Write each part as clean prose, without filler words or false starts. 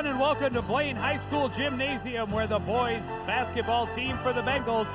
everyone, and welcome to Blaine High School Gymnasium, where the boys basketball team for the Bengals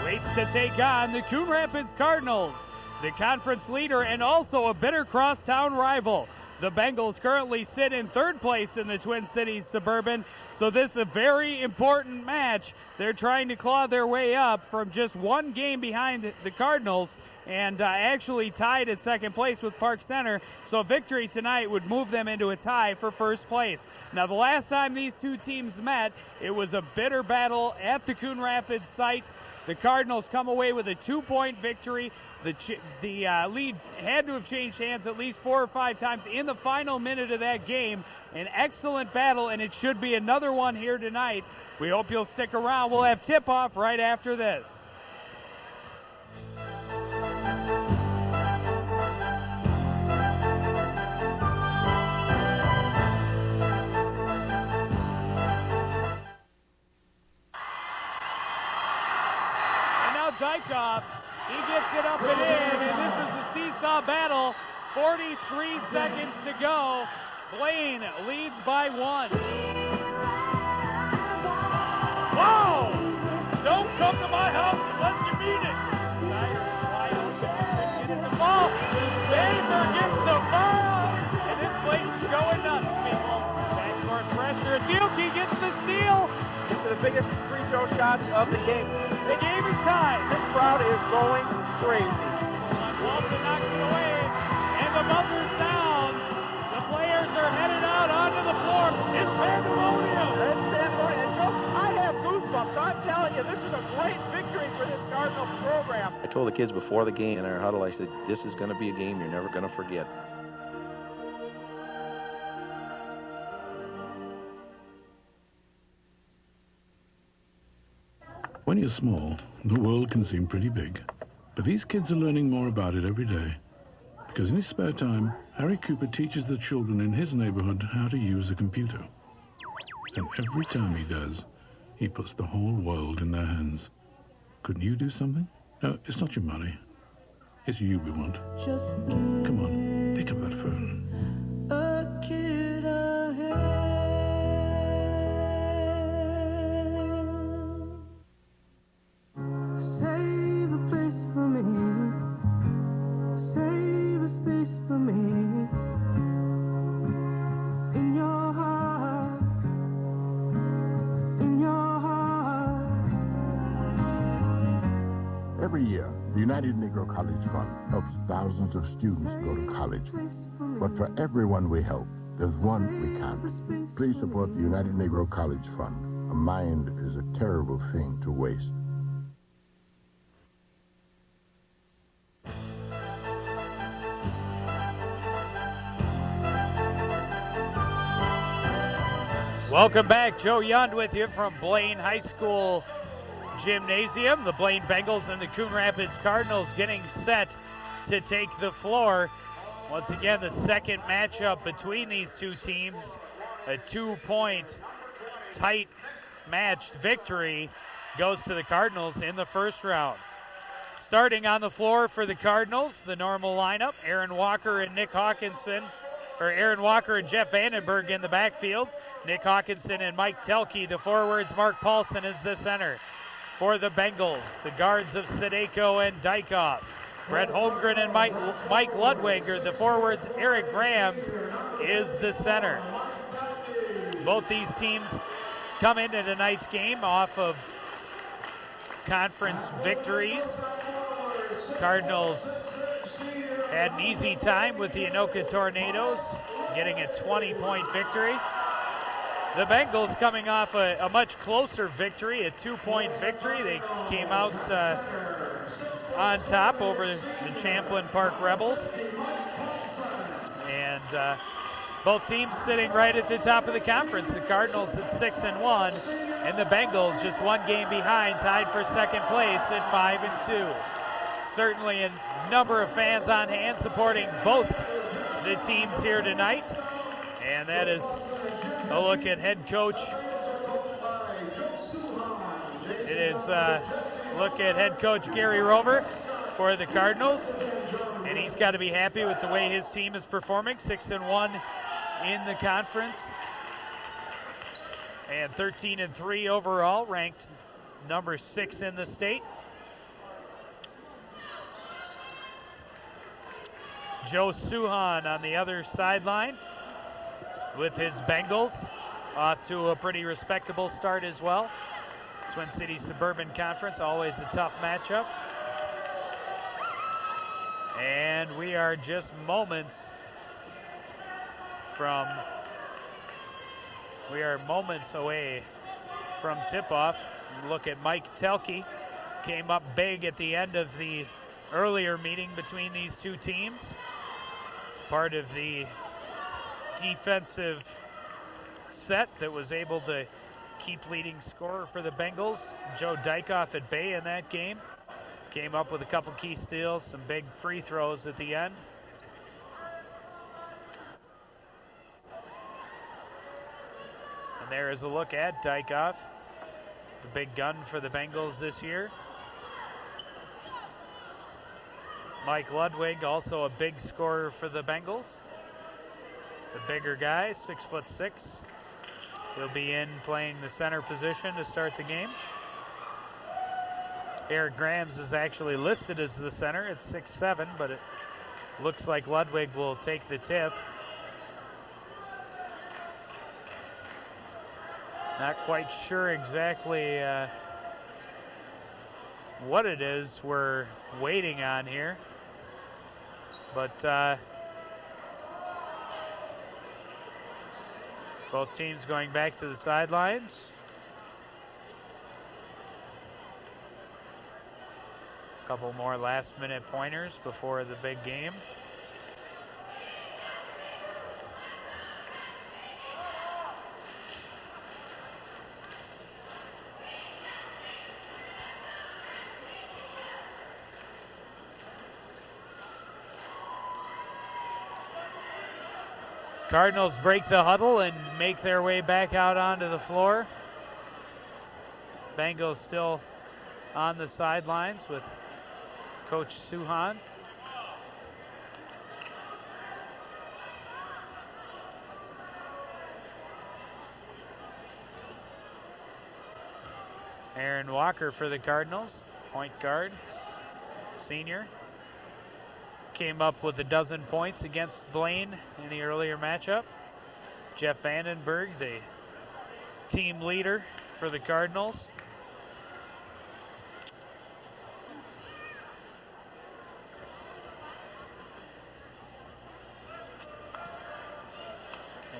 waits to take on the Coon Rapids Cardinals, the conference leader and also a bitter crosstown rival. The Bengals currently sit in third place in the Twin Cities Suburban, so this is a very important match. They're trying to claw their way up from just one game behind the Cardinals and actually tied at second place with Park Center, so a victory tonight would move them into a tie for first place. Now, the last time these two teams met, it was a bitter battle at the Coon Rapids site. The Cardinals come away with a 2-point victory. The lead had to have changed hands at least 4 or 5 times in the final minute of that game. An excellent battle, and it should be another one here tonight. We hope you'll stick around. We'll have tip-off right after this. And now Dykoff. He gets it up and in, and this is a seesaw battle. 43 seconds to go. Blaine leads by 1. Whoa! Don't come to my house unless you mean it. Get the ball. Baker gets the ball, and this Blaine's going nuts, people. Backcourt pressure. Thielke gets the steal. It's the biggest free throw shots of the game. The game is tied. This crowd is going crazy. Walton knocks it away, and the buzzer sounds. The players are headed out onto the floor. It's pandemonium. It's pandemonium. And Joe, I have goosebumps. I'm telling you, this is a great victory for this Cardinal program. I told the kids before the game in our huddle, I said, this is going to be a game you're never going to forget. When you're small, the world can seem pretty big. But these kids are learning more about it every day. Because in his spare time, Harry Cooper teaches the children in his neighborhood how to use a computer. And every time he does, he puts the whole world in their hands. Couldn't you do something? No, it's not your money. It's you we want. Come on, pick up that phone. Save a place for me, save a space for me, in your heart, in your heart. Every year, the United Negro College Fund helps thousands of students go to college. But for everyone we help, there's one we can't. Please support the United Negro College Fund. A mind is a terrible thing to waste. Welcome back. Joe Yund with you from Blaine High School Gymnasium. The Blaine Bengals and the Coon Rapids Cardinals getting set to take the floor. Once again, the second matchup between these two teams. A 2-point tight matched victory goes to the Cardinals in the first round. Starting on the floor for the Cardinals, the normal lineup, Aaron Walker and Jeff Vandenberg in the backfield. Nick Hawkinson and Mike Telke, the forwards. Mark Paulson is the center. For the Bengals, the guards of Sadeko and Dykoff. Brett Holmgren and Mike Ludwiger, the forwards. Eric Grams is the center. Both these teams come into tonight's game off of conference victories. Cardinals had an easy time with the Anoka Tornadoes, getting a 20-point victory. The Bengals coming off a much closer victory, a 2-point victory. They came out on top over the Champlin Park Rebels. And both teams sitting right at the top of the conference. The Cardinals at 6-1, and the Bengals just one game behind, tied for second place at 5-2. Certainly a number of fans on hand supporting both the teams here tonight. And that is a look at head coach. It is a look at head coach Gary Rover for the Cardinals. And he's got to be happy with the way his team is performing, 6-1 in the conference. And 13-3 overall, ranked number 6 in the state. Joe Suhan on the other sideline with his Bengals, off to a pretty respectable start as well. Twin Cities Suburban Conference, always a tough matchup. And we are just moments away from tip-off. Look at Mike Telke, came up big at the end of the earlier meeting between these two teams. Part of the defensive set that was able to keep leading scorer for the Bengals. Joe Dykoff at bay in that game. Came up with a couple key steals, some big free throws at the end. And there is a look at Dykoff, the big gun for the Bengals this year. Mike Ludwig, also a big scorer for the Bengals. The bigger guy, 6'6". He'll be in playing the center position to start the game. Eric Grams is actually listed as the center at 6'7", but it looks like Ludwig will take the tip. Not quite sure exactly what it is we're waiting on here, but both teams going back to the sidelines. Couple more last-minute pointers before the big game. Cardinals break the huddle and make their way back out onto the floor. Bengals still on the sidelines with Coach Suhan. Aaron Walker for the Cardinals, point guard, senior. Came up with 12 points against Blaine in the earlier matchup. Jeff Vandenberg, the team leader for the Cardinals.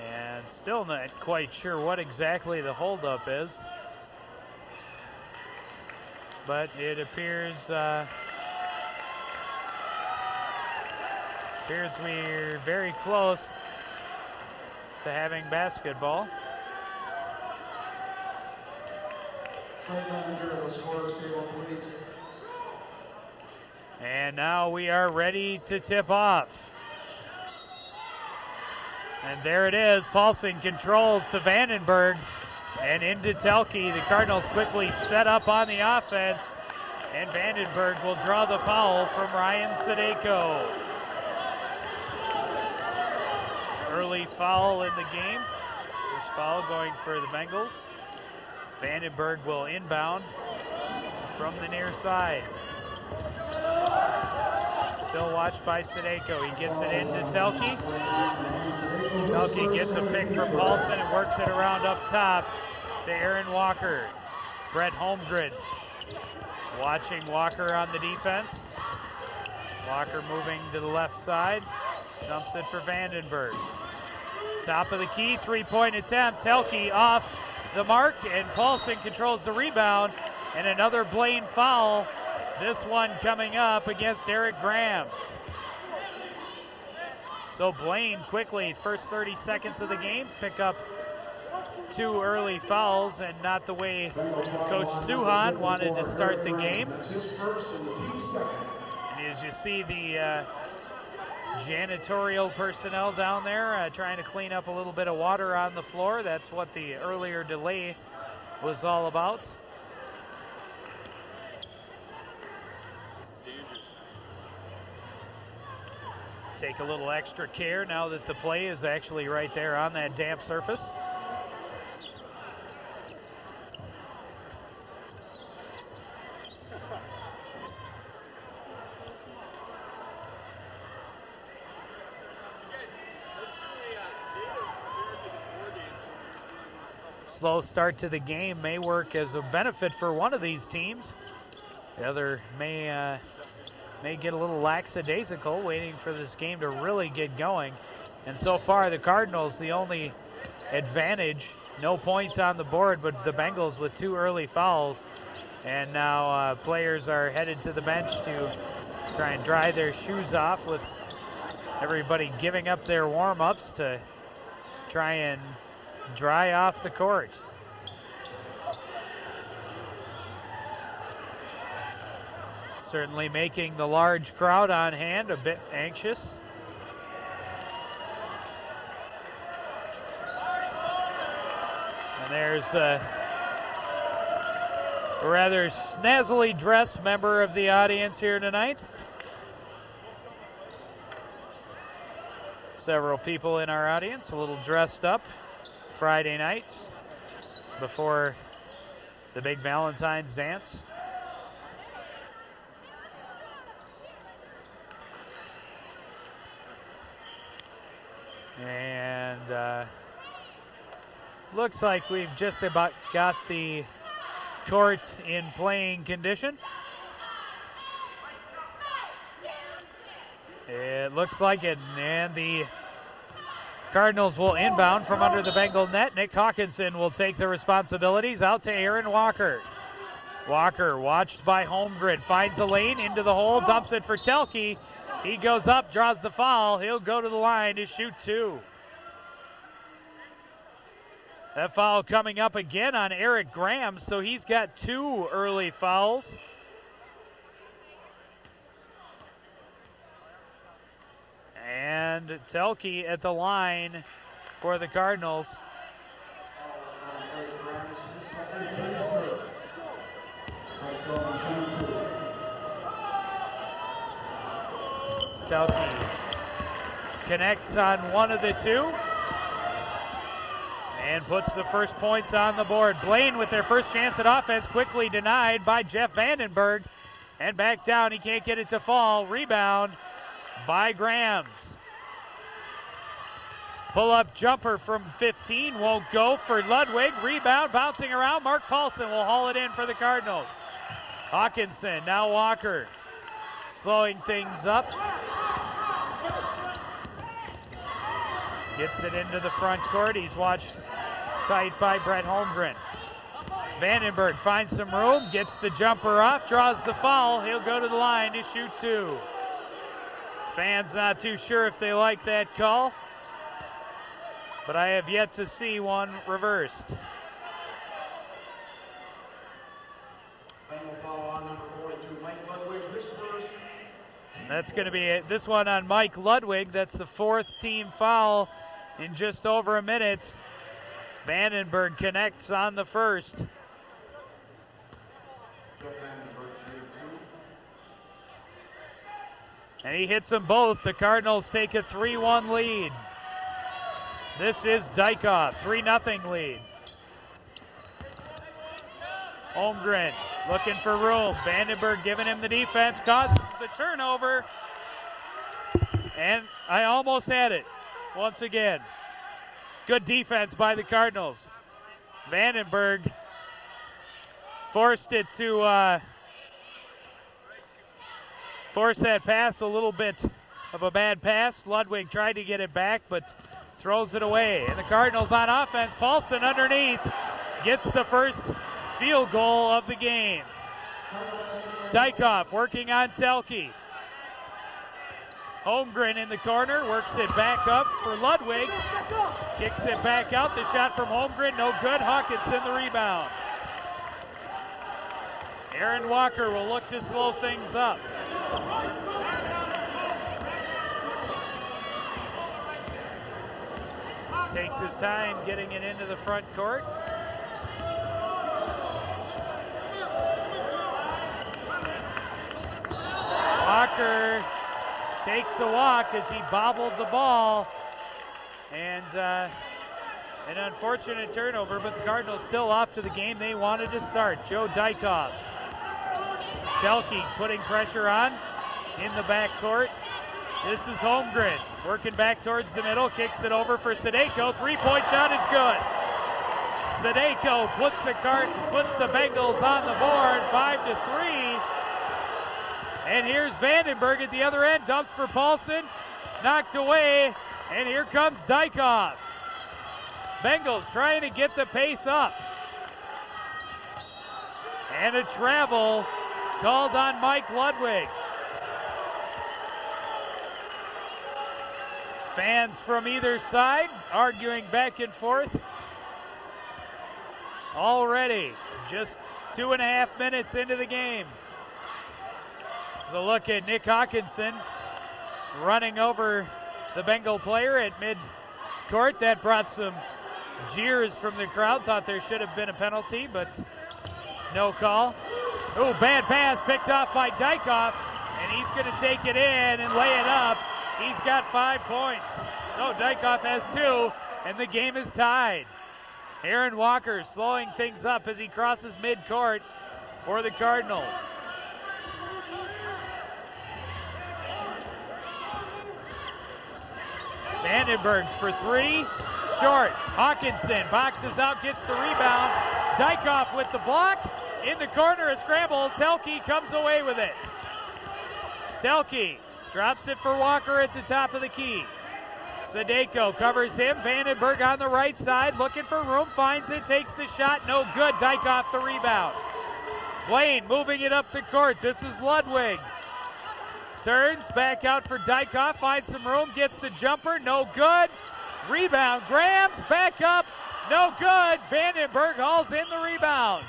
And still not quite sure what exactly the holdup is, but it appears we're very close to having basketball. And now we are ready to tip off. And there it is. Paulson controls to Vandenberg and into Telke. The Cardinals quickly set up on the offense, and Vandenberg will draw the foul from Ryan Sadeko. Early foul in the game. First foul going for the Bengals. Vandenberg will inbound from the near side. Still watched by Sadeko. He gets it into Telke. Telke gets a pick from Paulson and works it around up top to Aaron Walker. Brett Holmgren watching Walker on the defense. Walker moving to the left side. Dumps it for Vandenberg. Top of the key, three-point attempt. Telke off the mark, and Paulson controls the rebound. And another Blaine foul. This one coming up against Eric Grams. So Blaine quickly, first 30 seconds of the game, pick up 2 early fouls, and not the way Coach Suhan wanted to start the game. And as you see the janitorial personnel down there trying to clean up a little bit of water on the floor. That's what the earlier delay was all about. Take a little extra care now that the play is actually right there on that damp surface. slow start to the game may work as a benefit for one of these teams. The other may get a little lackadaisical, waiting for this game to really get going. And so far, the Cardinals, the only advantage, no points on the board, but the Bengals with 2 early fouls. And now players are headed to the bench to try and dry their shoes off, with everybody giving up their warm-ups to try and dry off the court. Certainly making the large crowd on hand a bit anxious. And there's a rather snazzily dressed member of the audience here tonight. Several people in our audience a little dressed up Friday nights before the big Valentine's dance. And looks like we've just about got the court in playing condition. It looks like it, and the Cardinals will inbound from under the Bengal net. Nick Hawkinson will take the responsibilities out to Aaron Walker. Walker, watched by Holmgren, finds a lane into the hole, dumps it for Telke. He goes up, draws the foul. He'll go to the line to shoot 2. That foul coming up again on Eric Graham, so he's got 2 early fouls. And Telke at the line for the Cardinals. Telke connects on one of the 2 and puts the first points on the board. Blaine with their first chance at offense, quickly denied by Jeff Vandenberg. And back down, he can't get it to fall. Rebound by Grams. Pull-up jumper from 15 won't go for Ludwig. Rebound bouncing around. Mark Paulson will haul it in for the Cardinals. Hawkinson, now Walker, slowing things up. Gets it into the front court. He's watched tight by Brett Holmgren. Vandenberg finds some room, gets the jumper off, draws the foul. He'll go to the line to shoot 2. Fans not too sure if they like that call, but I have yet to see one reversed. That's going to be this one on Mike Ludwig. That's the 4th team foul in just over a minute. Vandenberg connects on the first. And he hits them both. The Cardinals take a 3-1 lead. This is Dykhoff, 3-0 lead. Holmgren looking for room. Vandenberg giving him the defense, causes the turnover. And I almost had it once again. Good defense by the Cardinals. Vandenberg forced it to force that pass, a little bit of a bad pass. Ludwig tried to get it back, but throws it away. And the Cardinals on offense. Paulson underneath gets the first field goal of the game. Dykhoff working on Telke. Holmgren in the corner, works it back up for Ludwig. Kicks it back out. The shot from Holmgren, no good. Hawkinson the rebound. Aaron Walker will look to slow things up. Takes his time getting it into the front court. Walker takes the walk as he bobbled the ball. And an unfortunate turnover, but the Cardinals still off to the game they wanted to start. Joe Dykhoff. Telke putting pressure on in the backcourt. This is Holmgren working back towards the middle, kicks it over for Sadeko. 3-point shot is good. Sadeko puts the Bengals on the board, 5-3. And here's Vandenberg at the other end, dumps for Paulson, knocked away, and here comes Dykoff. Bengals trying to get the pace up. And a travel called on Mike Ludwig. Fans from either side arguing back and forth. Already just 2.5 minutes into the game. There's a look at Nick Hawkinson running over the Bengal player at mid-court. That brought some jeers from the crowd. Thought there should have been a penalty, but no call. Oh, bad pass picked off by Dykoff, and he's going to take it in and lay it up. He's got 5 points. No, Dykoff has 2, and the game is tied. Aaron Walker slowing things up as he crosses midcourt for the Cardinals. Vandenberg for 3, short. Hawkinson boxes out, gets the rebound. Dykoff with the block. In the corner, a scramble. Telke comes away with it. Telke drops it for Walker at the top of the key. Sadeko covers him. Vandenberg on the right side, looking for room, finds it, takes the shot, no good. Dykoff the rebound. Blaine moving it up the court. This is Ludwig. Turns back out for Dykoff, finds some room, gets the jumper, no good. Rebound, Grams back up, no good. Vandenberg hauls in the rebound.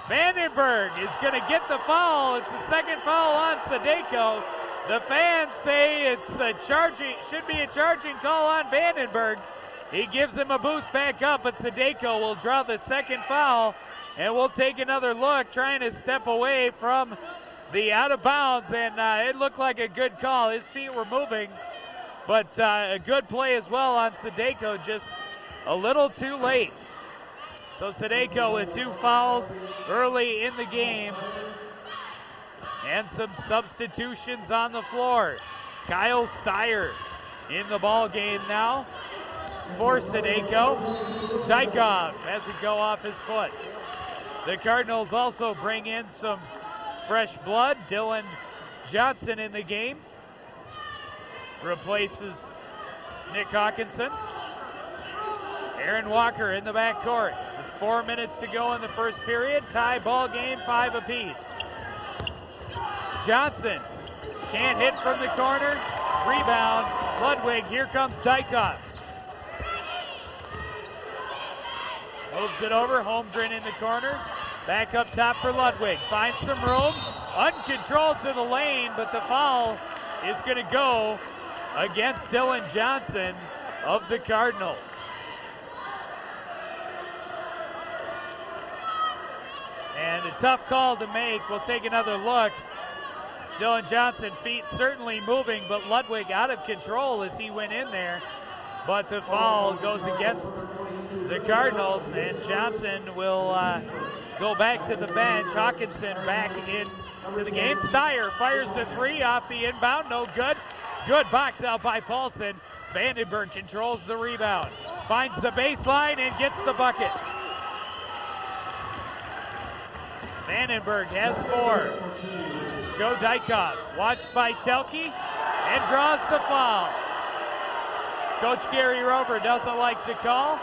Vandenberg is going to get the foul. It's the second foul on Sadeko. The fans say it's a should be a charging call on Vandenberg. He gives him a boost back up, but Sadeko will draw the second foul, and we'll take another look, trying to step away from the out of bounds, and it looked like a good call. His feet were moving, but a good play as well on Sadeko, just a little too late. So Sadeko with 2 fouls early in the game. And some substitutions on the floor. Kyle Steyer in the ball game now for Sadeko. Dykoff has it go off his foot. The Cardinals also bring in some fresh blood. Dylan Johnson in the game. Replaces Nick Hawkinson. Aaron Walker in the backcourt with 4 minutes to go in the first period. Tie ball game, 5 apiece. Johnson can't hit from the corner. Rebound, Ludwig. Here comes Dykoff. Moves it over, Holmgren in the corner. Back up top for Ludwig. Finds some room. Uncontrolled to the lane, but the foul is going to go against Dylan Johnson of the Cardinals. And a tough call to make. We'll take another look. Dylan Johnson, feet certainly moving, but Ludwig out of control as he went in there. But the foul goes against the Cardinals, and Johnson will go back to the bench. Hawkinson back into the game. Steyer fires the 3 off the inbound, no good. Good box out by Paulson. Vandenberg controls the rebound. Finds the baseline and gets the bucket. Vandenberg has 4. Joe Dykoff, watched by Telke, and draws the foul. Coach Gary Rover doesn't like the call.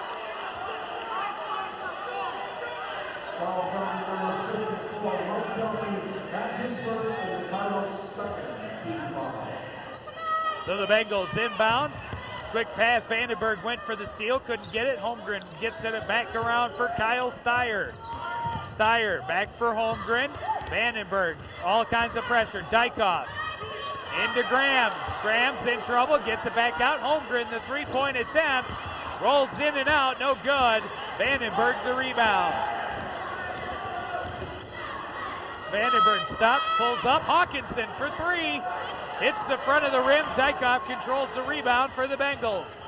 So the Bengals inbound. Quick pass, Vandenberg went for the steal, couldn't get it. Holmgren gets it back around for Kyle Steyer. Steyer back for Holmgren. Vandenberg, all kinds of pressure. Dykoff into Grams. Grams in trouble, gets it back out. Holmgren, the 3-point attempt. Rolls in and out, no good. Vandenberg the rebound. Vandenberg stops, pulls up. Hawkinson for 3. Hits the front of the rim. Dykoff controls the rebound for the Bengals.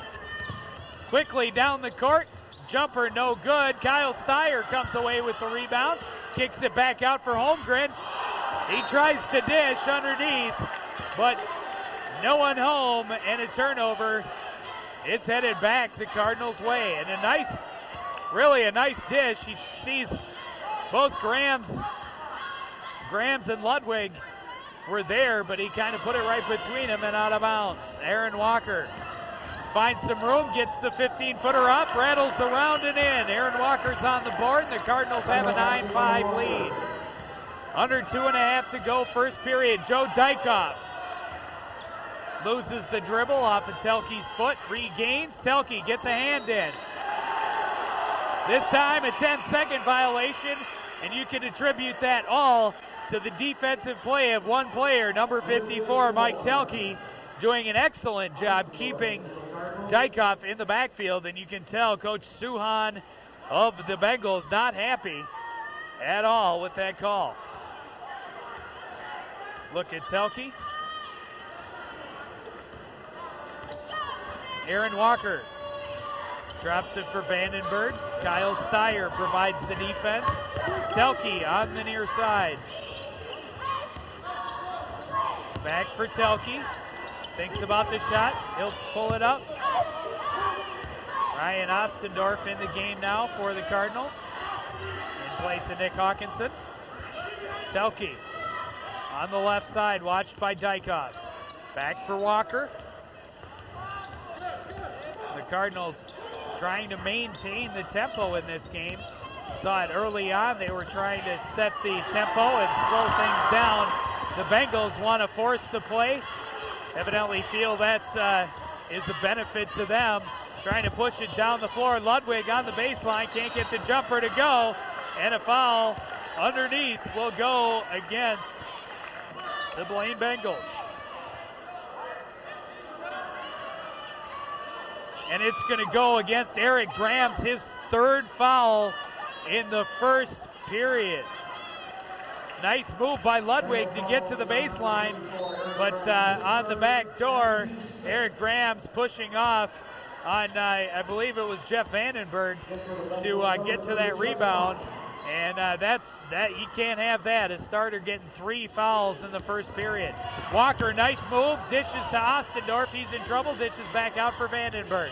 Quickly down the court. Jumper no good. Kyle Steyer comes away with the rebound. Kicks it back out for Holmgren. He tries to dish underneath, but no one home, and a turnover. It's headed back the Cardinals' way. And a nice really a nice dish. He sees both Grams and Ludwig were there, but he kind of put it right between them and out of bounds. Aaron Walker finds some room, gets the 15-footer up, rattles around and in. Aaron Walker's on the board, and the Cardinals have a 9-5 lead. Under 2.5 to go, first period. Joe Dykoff loses the dribble off of Telke's foot, regains. Telke gets a hand in. This time a 10-second violation, and you can attribute that all to the defensive play of one player, number 54, Mike Telke, doing an excellent job keeping Dykoff in the backfield, and you can tell Coach Suhan of the Bengals not happy at all with that call. Look at Telke. Aaron Walker drops it for Vandenberg. Kyle Steyer provides the defense. Telke on the near side. Back for Telke. Thinks about the shot. He'll pull it up. Ryan Ostendorf in the game now for the Cardinals. In place of Nick Hawkinson. Telke on the left side, watched by Dykoff. Back for Walker. The Cardinals trying to maintain the tempo in this game. Saw it early on. They were trying to set the tempo and slow things down. The Bengals want to force the play. Evidently feel that is a benefit to them. Trying to push it down the floor. Ludwig on the baseline, can't get the jumper to go. And a foul underneath will go against the Blaine Bengals. And it's going to go against Eric Grams, his third foul in the first period. Nice move by Ludwig to get to the baseline, but on the back door, Eric Grams pushing off on, I believe it was Jeff Vandenberg, to get to that rebound. And you can't have that. A starter getting 3 fouls in the first period. Walker, nice move, dishes to Ostendorf. He's in trouble, dishes back out for Vandenberg.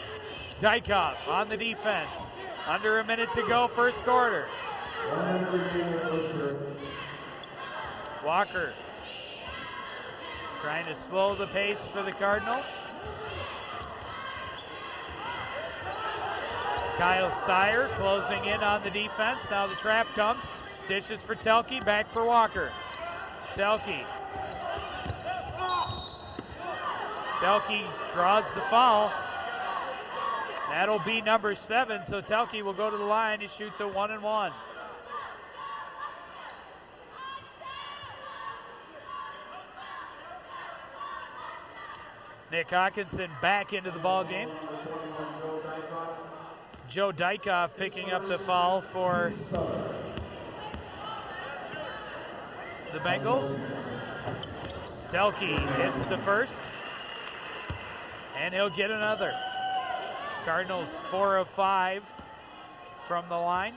Dykoff on the defense. Under a minute to go, first quarter. Walker trying to slow the pace for the Cardinals. Kyle Steyer closing in on the defense. Now the trap comes. Dishes for Telke, back for Walker. Telke draws the foul. That'll be number 7, so Telke will go to the line to shoot the 1-and-1. Nick Hawkinson back into the ball game. Joe Dykoff picking up the foul for the Bengals. Telke hits the first, and he'll get another. Cardinals 4 of 5 from the line.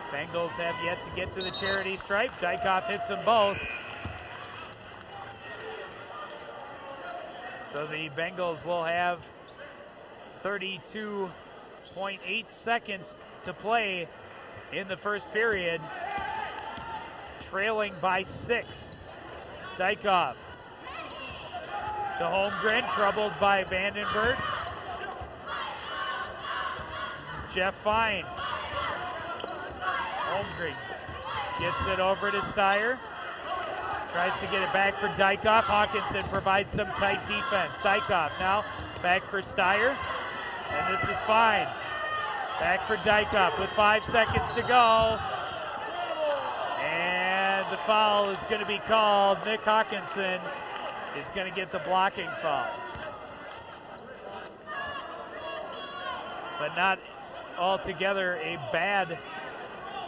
Bengals have yet to get to the charity stripe. Dykoff hits them both. So the Bengals will have 32.8 seconds to play in the first period, trailing by 6. Dykoff to Holmgren, troubled by Vandenberg. Jeff Fine. Holmgren gets it over to Steyer. Tries to get it back for Dykoff. Hawkinson provides some tight defense. Dykoff now back for Steyer. And this is Fine. Back for Dykoff with 5 seconds to go. And the foul is going to be called. Nick Hawkinson is going to get the blocking foul. But not altogether a bad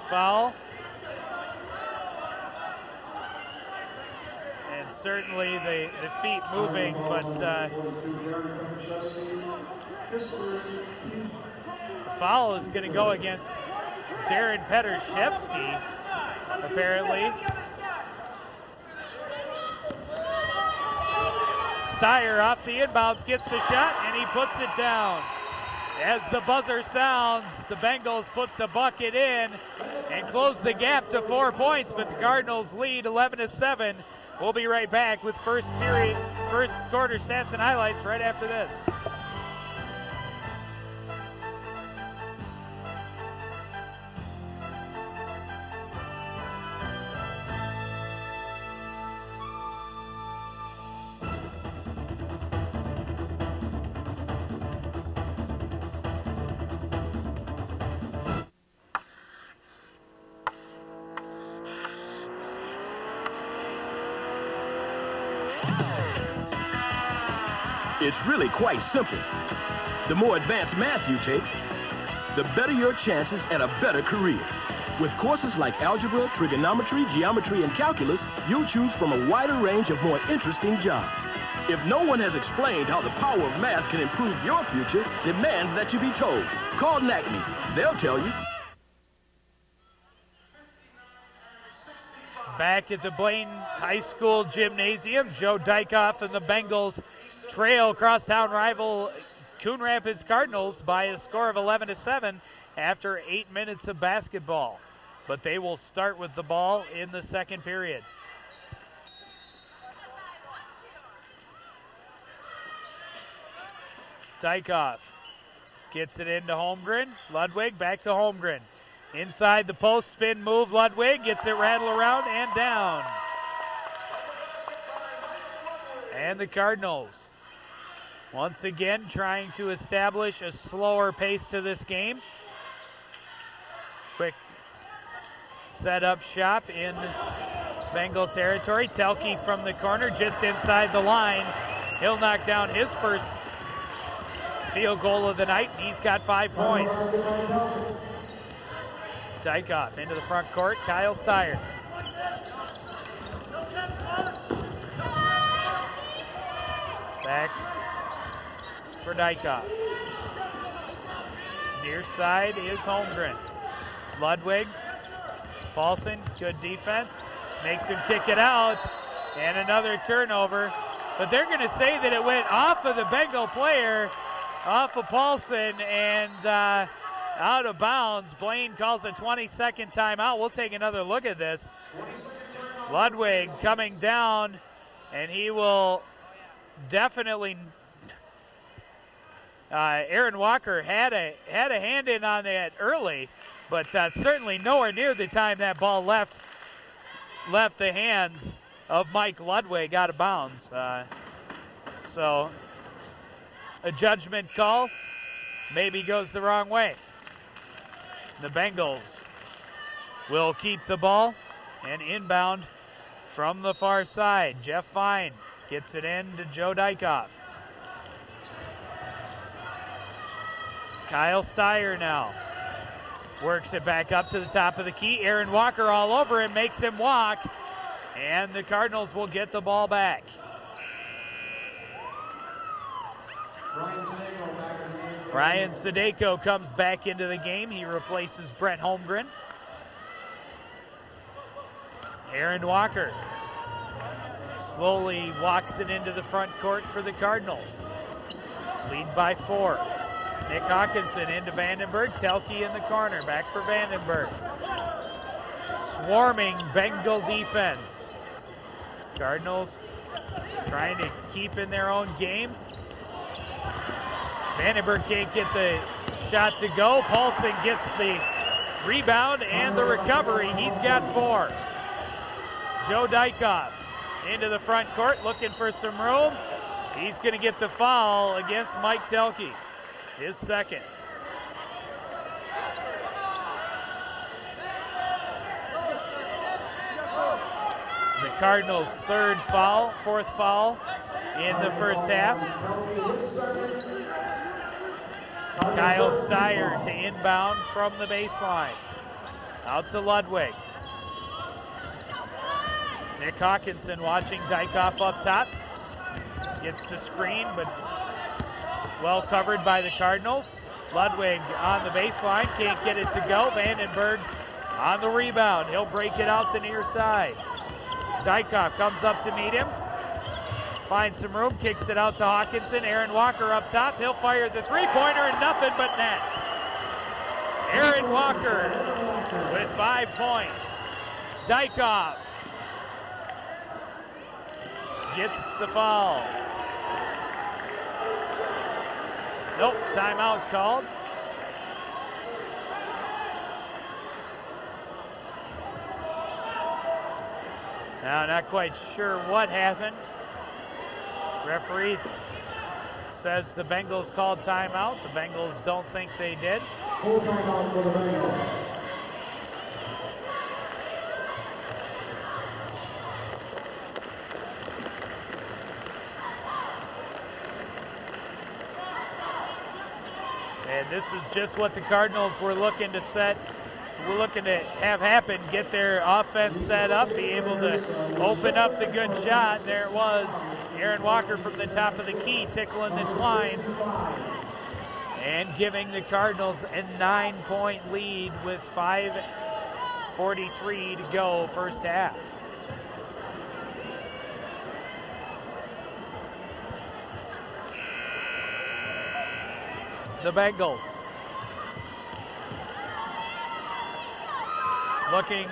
foul. And certainly the feet moving, but the foul is going to go against Darren Petershevsky, apparently. Steyer off the inbounds, gets the shot, and he puts it down. As the buzzer sounds, the Bengals put the bucket in and close the gap to 4 points, but the Cardinals lead 11-7. We'll be right back with first quarter stats and highlights right after this. It's really quite simple. The more advanced math you take, the better your chances at a better career. With courses like algebra, trigonometry, geometry, and calculus, you'll choose from a wider range of more interesting jobs. If no one has explained how the power of math can improve your future, demand that you be told. Call NACME. They'll tell you. Back at the Blaine High School Gymnasium, Joe Dykoff and the Bengals trail crosstown rival Coon Rapids Cardinals by a score of 11-7 after 8 minutes of basketball. But they will start with the ball in the second period. Dykoff gets it into Holmgren. Ludwig back to Holmgren. Inside the post, spin move, Ludwig gets it rattled around and down. And the Cardinals once again trying to establish a slower pace to this game. Quick set-up shop in Bengal territory. Telke from the corner just inside the line. He'll knock down his first field goal of the night. He's got 5 points. Dykoff into the front court, Kyle Steyer. Back for Dykoff. Near side is Holmgren. Ludwig, Paulson, good defense, makes him kick it out, and another turnover. But they're going to say that it went off of the Bengal player, off of Paulson, and out of bounds. Blaine calls a 20-second timeout. We'll take another look at this. Ludwig coming down, and he will definitely. Aaron Walker had a hand in on that early, but certainly nowhere near the time that ball left the hands of Mike Ludwig out of bounds. So a judgment call maybe goes the wrong way. The Bengals will keep the ball and inbound from the far side. Jeff Fine gets it in to Joe Dykoff. Kyle Steyer now works it back up to the top of the key. Aaron Walker all over him, makes him walk, and the Cardinals will get the ball back. Ryan Sadeko comes back into the game. He replaces Brett Holmgren. Aaron Walker slowly walks it into the front court for the Cardinals. Lead by 4. Nick Hawkinson into Vandenberg. Telke in the corner. Back for Vandenberg. Swarming Bengal defense. Cardinals trying to keep in their own game. Vandenberg can't get the shot to go. Paulson gets the rebound and the recovery. He's got 4. Joe Dykoff into the front court looking for some room. He's going to get the foul against Mike Telke. His second. The Cardinals' fourth foul in the first half. Kyle Steyer to inbound from the baseline. Out to Ludwig. Nick Hawkinson watching Dykoff up top. Gets the screen, but well covered by the Cardinals. Ludwig on the baseline, can't get it to go. Vandenberg on the rebound. He'll break it out the near side. Dykoff comes up to meet him. finds some room, kicks it out to Hawkinson. Aaron Walker up top. He'll fire the three-pointer and nothing but net. Aaron Walker with 5 points. Dykhoff gets the foul. Nope, timeout called. Now, not quite sure what happened. Referee says the Bengals called timeout. The Bengals don't think they did. Full timeout for the Bengals. And this is just what the Cardinals were looking to set. We're looking to have happen, get their offense set up, be able to open up the good shot. And there it was, Aaron Walker from the top of the key, tickling the twine and giving the Cardinals a 9-point lead with 5:43 to go first half. The Bengals looking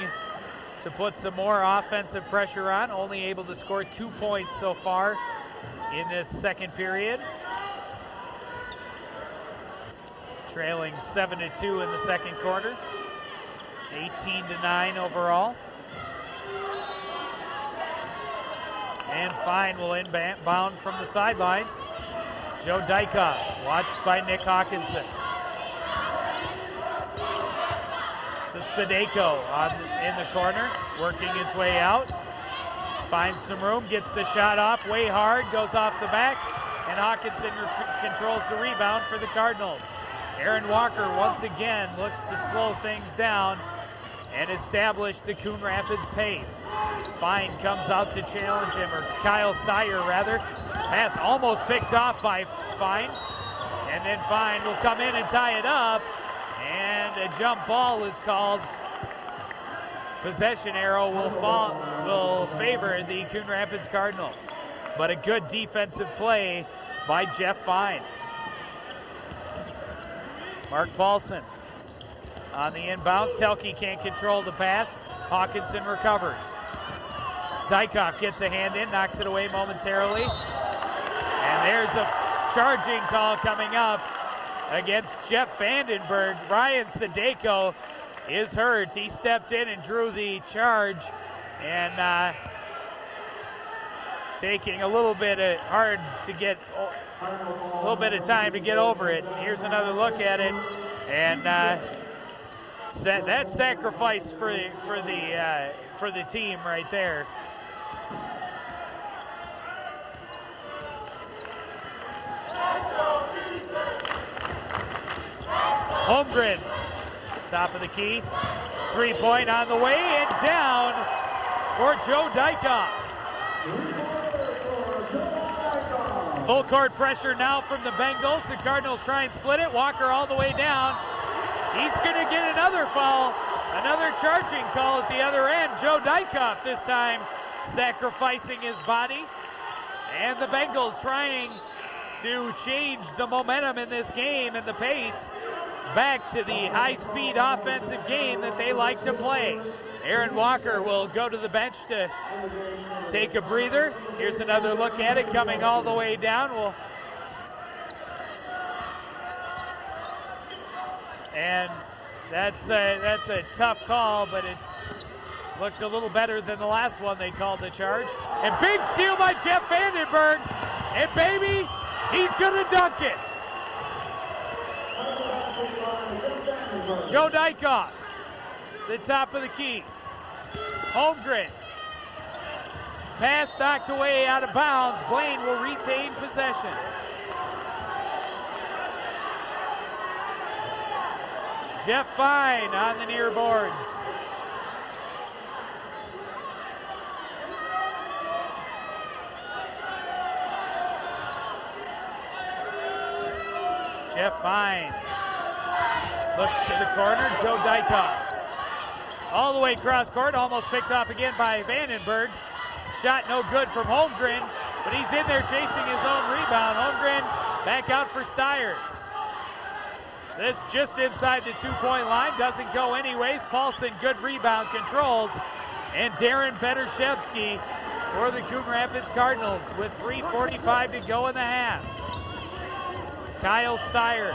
to put some more offensive pressure on, only able to score 2 points so far in this second period. Trailing 7-2 in the second quarter, 18-9 overall. And Fine will inbound from the sidelines. Joe Dykhoff, watched by Nick Hawkinson. This is Sadeko in the corner, working his way out. Finds some room, gets the shot off way hard, goes off the back, and Hawkinson controls the rebound for the Cardinals. Aaron Walker once again looks to slow things down and establish the Coon Rapids pace. Fine comes out to challenge him, or Kyle Steyer rather. Pass almost picked off by Fine. And then Fine will come in and tie it up. And a jump ball is called. Possession arrow will favor the Coon Rapids Cardinals. But a good defensive play by Jeff Fine. Mark Paulson on the inbounds. Telke can't control the pass. Hawkinson recovers. Dykhoff gets a hand in, knocks it away momentarily. And there's a charging call coming up against Jeff Vandenberg. Ryan Sadeko is hurt. He stepped in and drew the charge, and taking a little bit hard to get, a little bit of time to get over it. Here's another look at it, and that sacrifice for the team right there. Holmgren, top of the key, 3-point on the way and down for Joe Dykhoff. Full court pressure now from the Bengals. The Cardinals try and split it. Walker all the way down. He's going to get another foul, another charging call at the other end. Joe Dykhoff this time sacrificing his body. And the Bengals trying to change the momentum in this game and the pace back to the high-speed offensive game that they like to play. Aaron Walker will go to the bench to take a breather. Here's another look at it coming all the way down. And that's a tough call, but it looked a little better than the last one they called the charge. And big steal by Jeff Vandenberg. And baby, he's gonna dunk it. Joe Dykhoff, the top of the key. Holmgren. Pass knocked away out of bounds. Blaine will retain possession. Jeff Fine on the near boards. Jeff Fine looks to the corner. Joe Dykhoff all the way across court, almost picked off again by Vandenberg. Shot no good from Holmgren. but he's in there chasing his own rebound. Holmgren back out for Steyer. This just inside the 2-point line, doesn't go anyways. Paulson, good rebound, controls. And Darren Betershevsky for the Coon Rapids Cardinals with 3:45 to go in the half. Kyle Steyer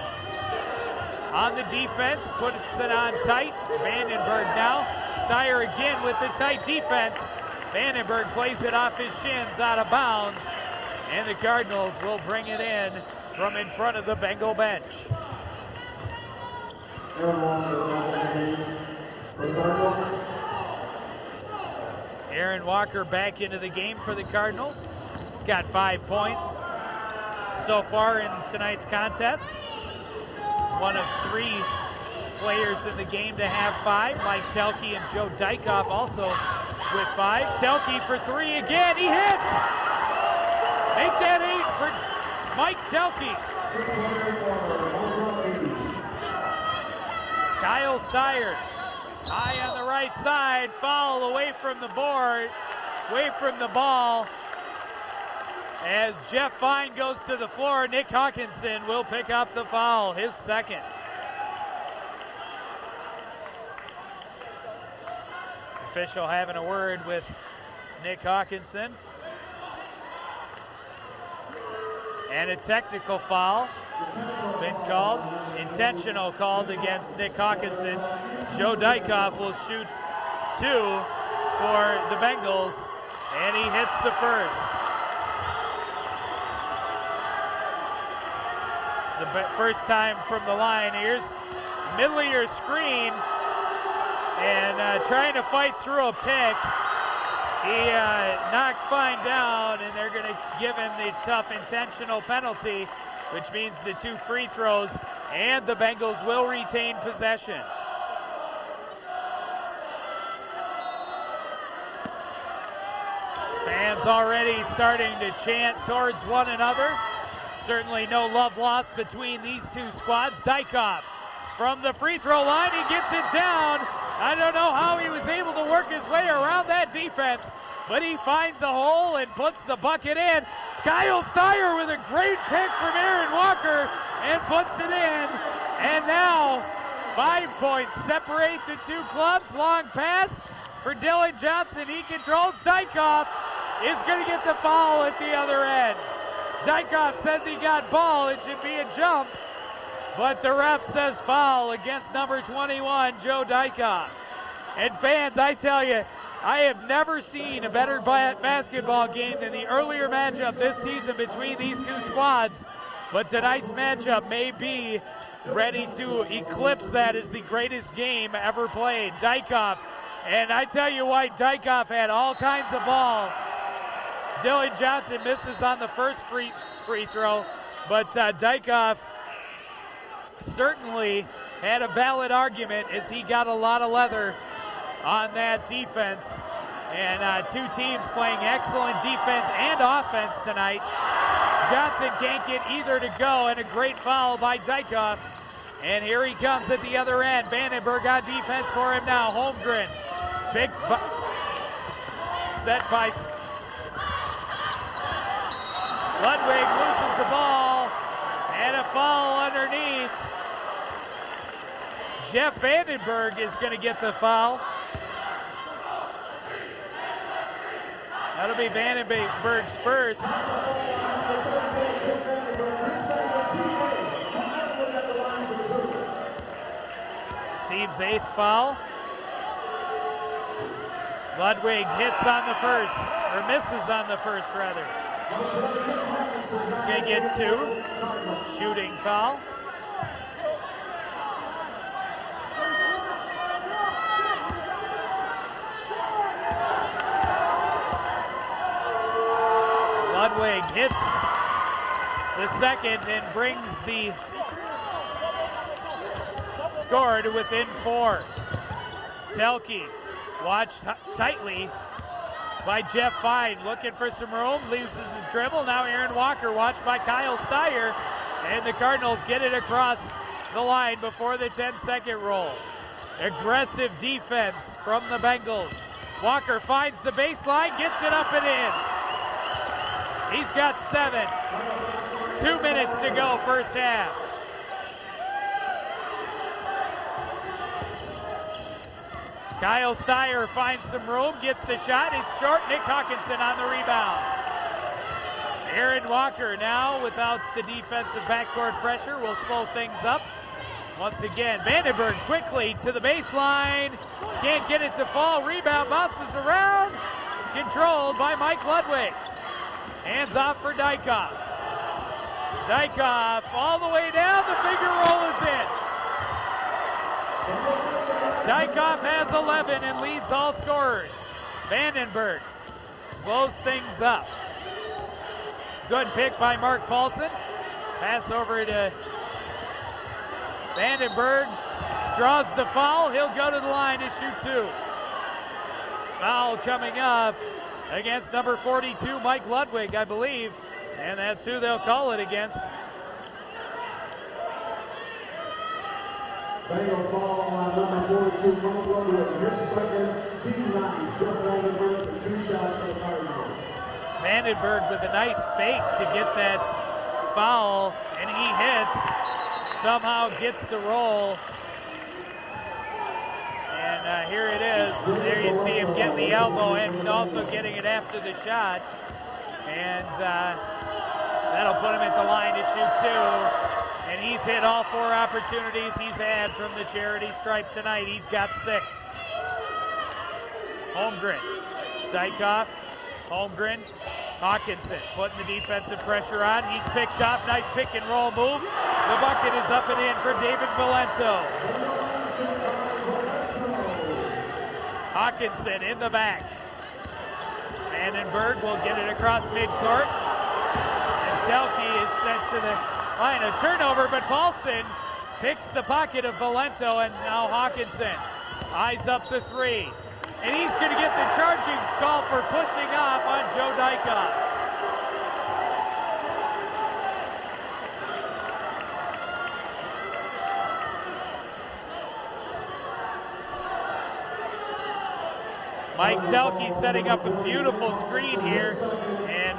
on the defense, puts it on tight. Vandenberg now. Steyer again with the tight defense. Vandenberg plays it off his shins out of bounds. And the Cardinals will bring it in from in front of the Bengal bench. Aaron Walker back into the game for the Cardinals. He's got 5 points so far in tonight's contest. One of 3 players in the game to have 5. Mike Telke and Joe Dykoff also with 5. Telke for 3 again. He hits! Make that 8 for Mike Telke. Kyle Steyer, high on the right side, foul away from the board, away from the ball. As Jeff Fine goes to the floor, Nick Hawkinson will pick up the foul, his second. Official having a word with Nick Hawkinson. And a technical foul has been called, intentional called against Nick Hawkinson. Joe Dykoff will shoot 2 for the Bengals, and he hits the first. The first time from the line. Here's middle of your screen, and trying to fight through a pick. He knocked Fine down, and they're going to give him the tough intentional penalty, which means the 2 free throws, and the Bengals will retain possession. Fans already starting to chant towards one another. Certainly no love lost between these 2 squads. Dykoff from the free throw line, he gets it down. I don't know how he was able to work his way around that defense, but he finds a hole and puts the bucket in. Kyle Steyer with a great pick from Aaron Walker and puts it in. And now 5 points separate the 2 clubs. Long pass for Dylan Johnson. He controls. Dykoff is going to get the foul at the other end. Dykoff says he got ball. It should be a jump. But the ref says foul against number 21, Joe Dykoff. And fans, I tell you, I have never seen a better basketball game than the earlier matchup this season between these 2 squads. But tonight's matchup may be ready to eclipse that as the greatest game ever played. Dykoff, and I tell you what, Dykoff had all kinds of ball. Dylan Johnson misses on the first free throw, but Dykoff certainly had a valid argument as he got a lot of leather on that defense. And 2 teams playing excellent defense and offense tonight. Johnson can't get either to go, and a great foul by Dykoff. And here he comes at the other end. Vandenberg on defense for him now. Holmgren, big set by Ludwig, loses the ball, and a foul underneath. Jeff Vandenberg is going to get the foul. That'll be Vandenberg's first. Team's 8th foul. Ludwig hits on the first, or misses on the first rather. Gonna get 2. Shooting foul. Ludwig hits the second and brings the score to within 4. Telke watched tightly by Jeff Fine, looking for some room, loses his dribble. Now Aaron Walker watched by Kyle Steyer, and the Cardinals get it across the line before the 10-second roll. Aggressive defense from the Bengals. Walker finds the baseline, gets it up and in. He's got 7. 2 minutes to go, first half. Kyle Steyer finds some room, gets the shot. It's short. Nick Hawkinson on the rebound. Aaron Walker now without the defensive backcourt pressure will slow things up. Once again, Vandenberg quickly to the baseline. Can't get it to fall. Rebound bounces around. Controlled by Mike Ludwig. Hands off for Dykoff. Dykoff all the way down. The finger roll is in. Dykoff has 11 and leads all scorers. Vandenberg slows things up. Good pick by Mark Paulson. Pass over to Vandenberg. Draws the foul. He'll go to the line to shoot 2. Foul coming up against number 42, Mike Ludwig, I believe. And that's who they'll call it against. Bengal foul on number 42, Mike Ludwig. His second, team 9. Jeff Vandenberg for 2 shots for the Cardinals. Vandenberg with a nice fake to get that foul, and he hits. Somehow gets the roll. And here it is. There you see him getting the elbow and also getting it after the shot. And that'll put him at the line to shoot 2. And he's hit all 4 opportunities he's had from the charity stripe tonight. He's got 6. Holmgren, Dykoff, Holmgren, Hawkinson putting the defensive pressure on. He's picked up. Nice pick and roll move. The bucket is up and in for David Valento. Hawkinson in the back. Vandenberg will get it across midcourt. And Telke is sent to the line of turnover, but Paulson picks the pocket of Valento, and now Hawkinson eyes up the 3. And he's going to get the charging call for pushing off on Joe Dykoff. Mike Telke setting up a beautiful screen here, and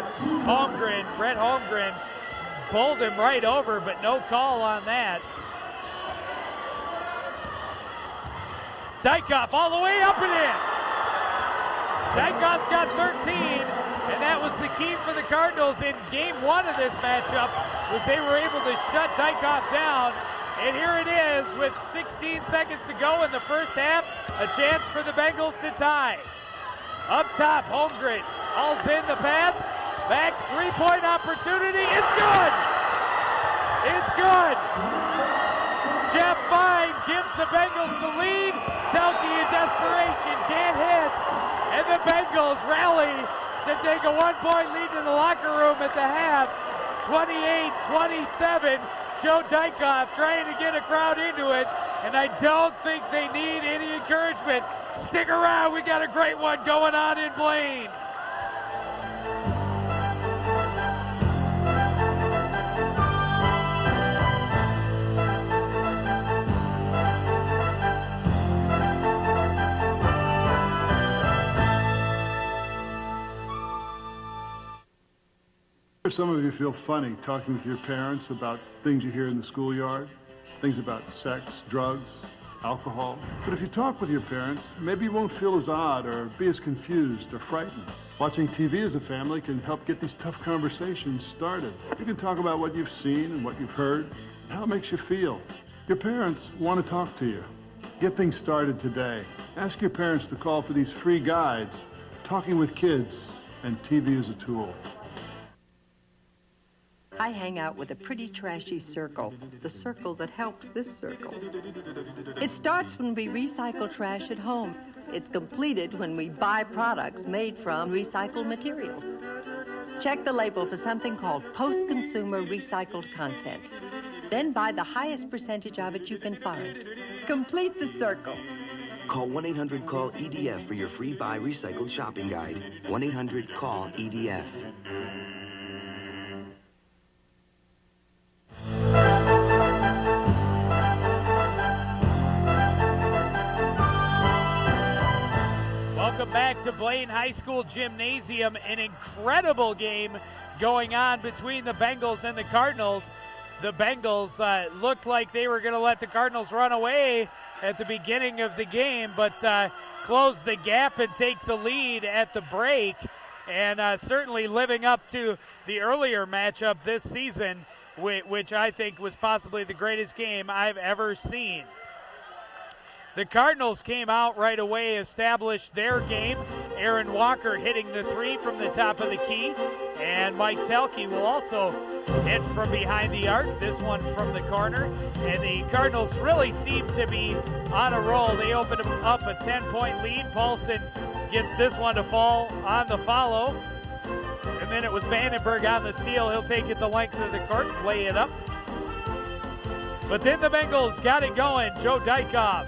Brett Holmgren pulled him right over, but no call on that. Dykoff all the way up and in. Dykoff's got 13, and that was the key for the Cardinals in game 1 of this matchup, was they were able to shut Dykoff down. And here it is with 16 seconds to go in the first half, a chance for the Bengals to tie. Up top, Holmgren hauls in the pass, back 3-point opportunity, it's good! It's good! Jeff Vine gives the Bengals the lead. Telke in desperation can't hit, and the Bengals rally to take a 1-point lead in the locker room at the half. 28-27. Joe Dykoff trying to get a crowd into it, and I don't think they need any encouragement. Stick around, we got a great one going on in Blaine. Some of you feel funny talking with your parents about things you hear in the schoolyard, things about sex, drugs, alcohol. But if you talk with your parents, maybe you won't feel as odd or be as confused or frightened. Watching TV as a family can help get these tough conversations started. You can talk about what you've seen and what you've heard, and how it makes you feel. Your parents want to talk to you. Get things started today. Ask your parents to call for these free guides, Talking with Kids and TV as a Tool. I hang out with a pretty trashy circle, the circle that helps this circle. It starts when we recycle trash at home. It's completed when we buy products made from recycled materials. Check the label for something called post-consumer recycled content. Then buy the highest percentage of it you can find. Complete the circle. Call 1-800-CALL-EDF for your free Buy Recycled shopping guide. 1-800-CALL-EDF. Welcome back to Blaine High School Gymnasium. An incredible game going on between the Bengals and the Cardinals. The Bengals looked like they were going to let the Cardinals run away at the beginning of the game, but close the gap and take the lead at the break, and certainly living up to the earlier matchup this season, which I think was possibly the greatest game I've ever seen. The Cardinals came out right away, established their game. Aaron Walker hitting the three from the top of the key, and Mike Telke will also hit from behind the arc, this one from the corner. And the Cardinals really seem to be on a roll. They open up a 10-point lead. Paulson gets this one to fall on the follow. And then it was Vandenberg on the steal. He'll take it the length of the court, lay it up. But then the Bengals got it going. Joe Dykoff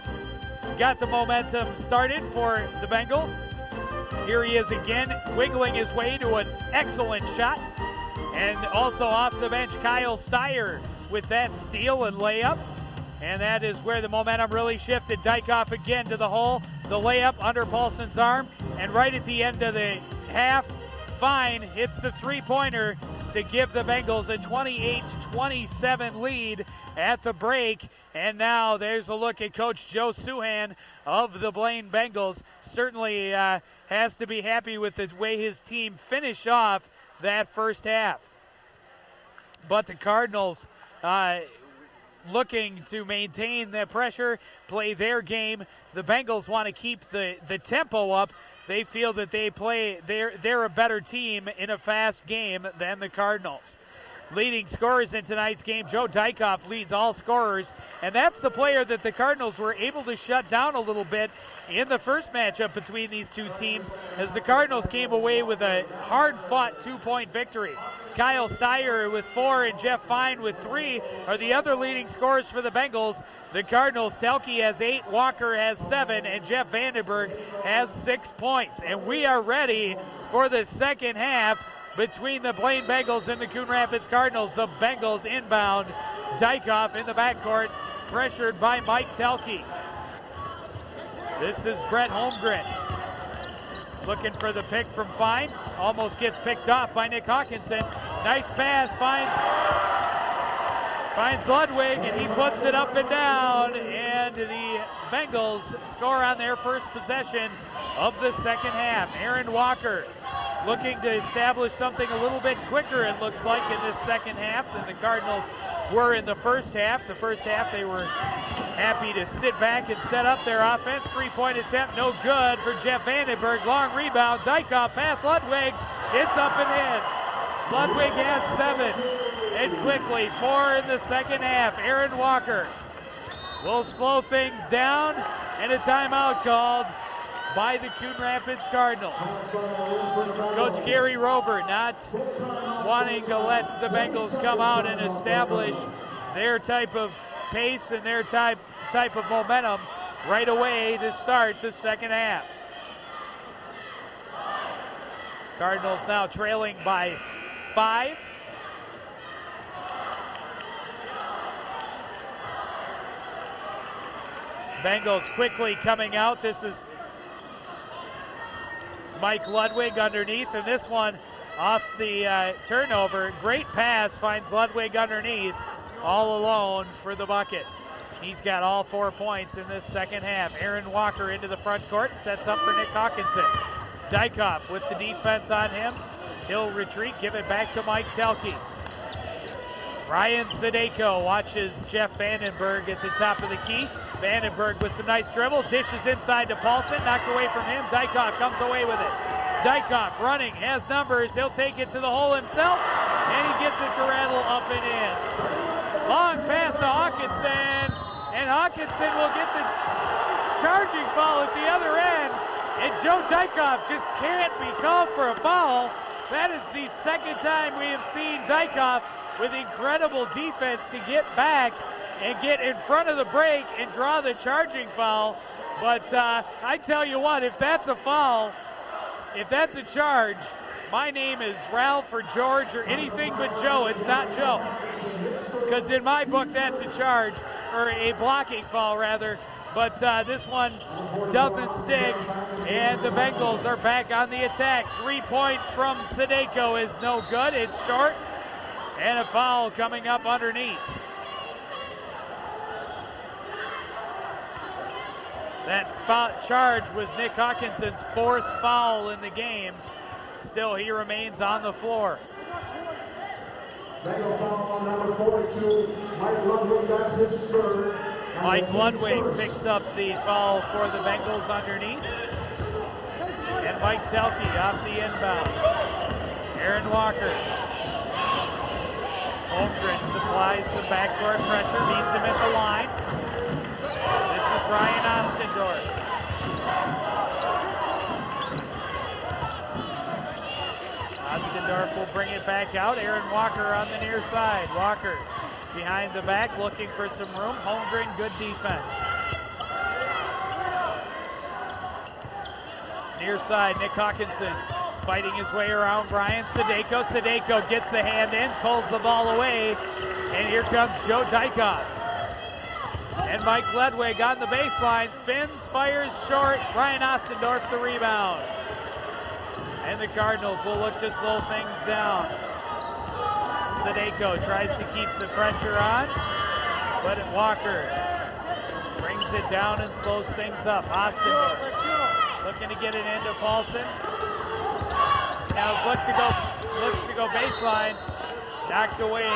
got the momentum started for the Bengals. Here he is again, wiggling his way to an excellent shot. And also off the bench, Kyle Steyer with that steal and layup. And that is where the momentum really shifted. Dykoff again to the hole. The layup under Paulson's arm. And right at the end of the half, Fine hits the three-pointer to give the Bengals a 28-27 lead at the break. And now there's a look at Coach Joe Suhan of the Blaine Bengals. Certainly has to be happy with the way his team finished off that first half. But the Cardinals looking to maintain the pressure, play their game. The Bengals want to keep the tempo up. They feel that they're a better team in a fast game than the Cardinals. Leading scorers in tonight's game, Joe Dykoff leads all scorers, and that's the player that the Cardinals were able to shut down a little bit in the first matchup between these two teams, as the Cardinals came away with a hard-fought two-point victory. Kyle Steyer with 4 and Jeff Fine with 3 are the other leading scorers for the Bengals. The Cardinals, Telke has 8, Walker has 7, and Jeff Vandenberg has 6 points. And we are ready for the second half between the Blaine Bengals and the Coon Rapids Cardinals. The Bengals inbound. Dykoff in the backcourt, pressured by Mike Telke. This is Brett Holmgren looking for the pick from Fine. Almost gets picked off by Nick Hawkinson. Nice pass, finds Ludwig, and he puts it up and down. And the Bengals score on their first possession of the second half. Aaron Walker looking to establish something a little bit quicker, it looks like, in this second half than the Cardinals were in the first half. The first half they were happy to sit back and set up their offense. Three-point attempt, no good for Jeff Vandenberg. Long rebound, Dykoff pass Ludwig. It's up and in. Ludwig has 7. And quickly, 4 in the second half. Aaron Walker will slow things down, and a timeout called by the Coon Rapids Cardinals. Coach Gary Rover not wanting to let the Bengals come out and establish their type of pace and their type of momentum right away to start the second half. Cardinals now trailing by 5. Bengals quickly coming out. This is Mike Ludwig underneath, and this one off the turnover. Great pass, finds Ludwig underneath, all alone for the bucket. He's got all 4 points in this second half. Aaron Walker into the front court, sets up for Nick Hawkinson. Dykoff with the defense on him. He'll retreat, give it back to Mike Telke. Ryan Sadeko watches Jeff Vandenberg at the top of the key. Vandenberg with some nice dribble, dishes inside to Paulson, knocked away from him. Dykoff comes away with it. Dykoff running, has numbers, he'll take it to the hole himself, and he gets it to rattle up and in. Long pass to Hawkinson, and Hawkinson will get the charging foul at the other end, and Joe Dykoff just can't be called for a foul. That is the second time we have seen Dykoff with incredible defense to get back and get in front of the break and draw the charging foul. But I tell you what, if that's a foul, if that's a charge, my name is Ralph or George or anything but Joe. It's not Joe. Because in my book, that's a charge, or a blocking foul rather. but this one doesn't stick, and the Bengals are back on the attack. 3-point from Sadeko is no good. It's short, and a foul coming up underneath. That charge was Nick Hawkinson's 4th foul in the game. Still, he remains on the floor. Bengal foul on number 42, Mike Ludwig, that's his 3rd. Mike Ludwig picks up the foul for the Bengals underneath. And Mike Telke off the inbound. Aaron Walker. Holmgren supplies some backdoor pressure, meets him at the line. This is Ryan Ostendorf. Ostendorf will bring it back out. Aaron Walker on the near side. Walker behind the back, looking for some room. Holmgren, good defense. Near side, Nick Hawkinson fighting his way around Brian Sadeko. Sadeko gets the hand in, pulls the ball away, and here comes Joe Dykoff. And Mike Ludwig on the baseline, spins, fires short. Ryan Ostendorf the rebound. And the Cardinals will look to slow things down. Sadeko tries to keep the pressure on, but Walker brings it down and slows things up. Ostendorf looking to get it into Paulson. Now looks to go baseline, knocked away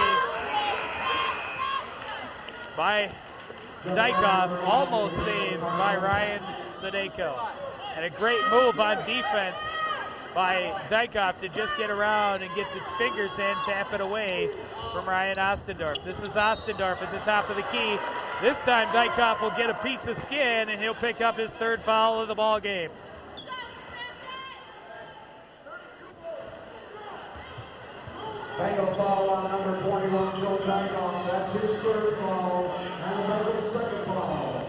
by Dykoff, almost saved by Ryan Sadeko. And a great move on defense by Dykoff to just get around and get the fingers in, tap it away from Ryan Ostendorf. This is Ostendorf at the top of the key. This time Dykoff will get a piece of skin and he'll pick up his 3rd foul of the ball game. Bengal foul on number 21, Joe Dykoff. That's his 3rd foul, and the Bengals' 2nd foul.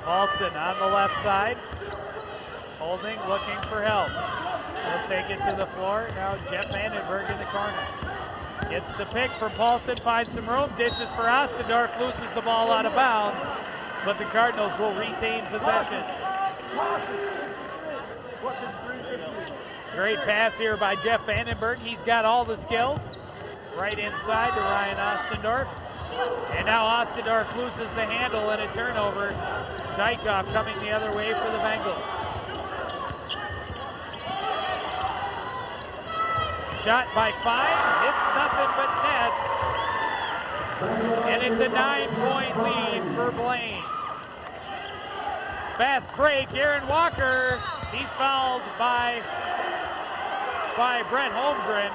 Paulson on the left side. Holding, looking for help. He'll take it to the floor. Now Jeff Vandenberg in the corner. Gets the pick from Paulson, finds some room, dishes for Ostendorf, loses the ball out of bounds, but the Cardinals will retain possession. Great pass here by Jeff Vandenberg. He's got all the skills. Right inside to Ryan Ostendorf. And now Ostendorf loses the handle and a turnover. Dykoff coming the other way for the Bengals. Shot by 5, hits nothing but net. And it's a 9-point lead for Blaine. Fast break, Aaron Walker. He's fouled by Brett Holmgren.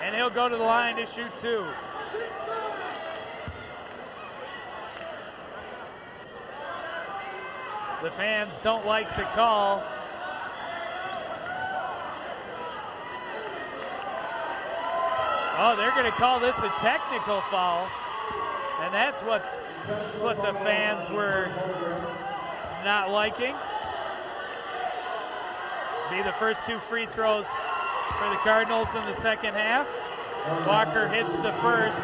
And he'll go to the line to shoot 2. The fans don't like the call. Oh, they're going to call this a technical foul. And that's what the fans were not liking. Be the first 2 free throws for the Cardinals in the second half. Walker hits the first.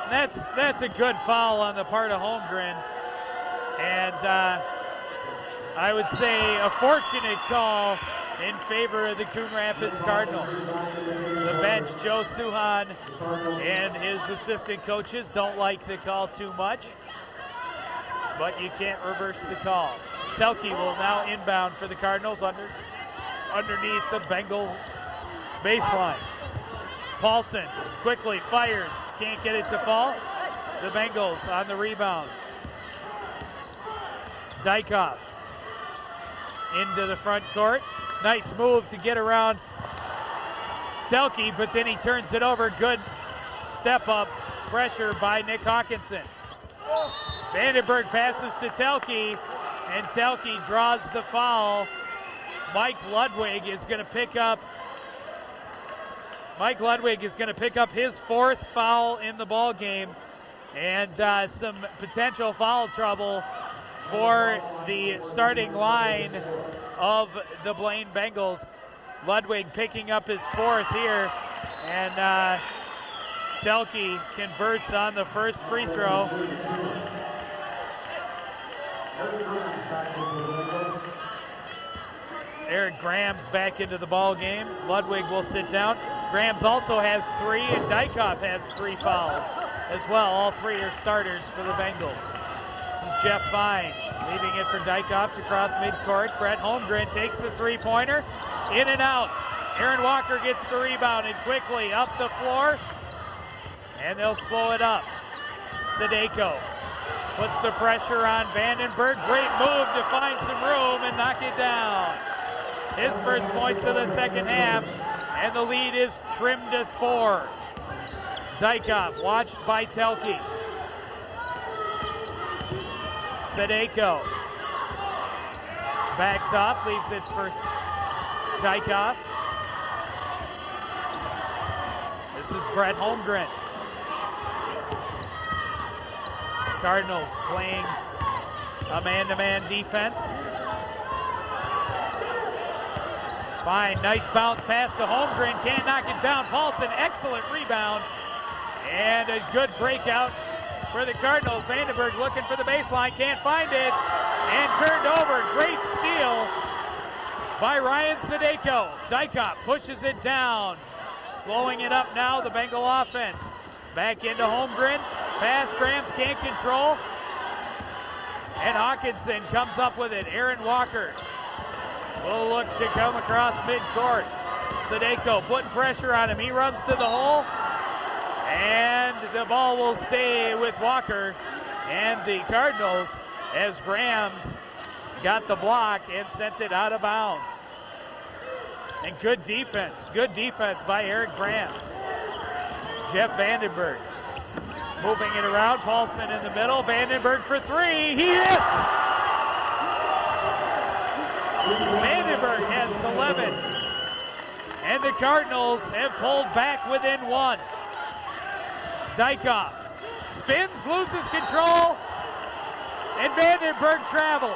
And that's a good foul on the part of Holmgren. And I would say a fortunate call in favor of the Coon Rapids Cardinals. The bench, Joe Suhan and his assistant coaches don't like the call too much, but you can't reverse the call. Telke will now inbound for the Cardinals underneath the Bengal baseline. Paulson quickly fires, can't get it to fall. The Bengals on the rebound. Dykoff into the front court. Nice move to get around Telke, but then he turns it over. Good step up pressure by Nick Hawkinson. Vandenberg passes to Telke, and Telke draws the foul. Mike Ludwig is going to pick up his 4th foul in the ball game, and some potential foul trouble for the starting line of the Blaine Bengals. Ludwig picking up his 4th here, and Telke converts on the first free throw. Eric Graham's back into the ball game. Ludwig will sit down. Graham's also has 3, and Dykoff has 3 fouls as well. All 3 are starters for the Bengals. This is Jeff Fine leaving it for Dykoff to cross midcourt. Brett Holmgren takes the three-pointer. In and out. Aaron Walker gets the rebound and quickly up the floor. And they'll slow it up. Sadeko puts the pressure on Vandenberg. Great move to find some room and knock it down. His first points of the second half, and the lead is trimmed to 4. Dykoff watched by Telke. Sadeko backs off, leaves it for Dykoff. This is Brett Holmgren. Cardinals playing a man-to-man defense. Fine, nice bounce pass to Holmgren, can't knock it down. Paulson, excellent rebound. And a good breakout for the Cardinals. Vandenberg looking for the baseline, can't find it. And turned over, great steal by Ryan Sadeko. Dykoff pushes it down. Slowing it up now, the Bengal offense. Back into Holmgren, pass, Grams can't control. And Hawkinson comes up with it. Aaron Walker will look to come across midcourt. Sadeko putting pressure on him. He runs to the hole. And the ball will stay with Walker and the Cardinals as Grams got the block and sent it out of bounds. And good defense by Eric Grams. Jeff Vandenberg moving it around. Paulson in the middle. Vandenberg for 3. He hits! Vandenberg has 11. And the Cardinals have pulled back within 1. Dykoff spins, loses control, and Vandenberg travels.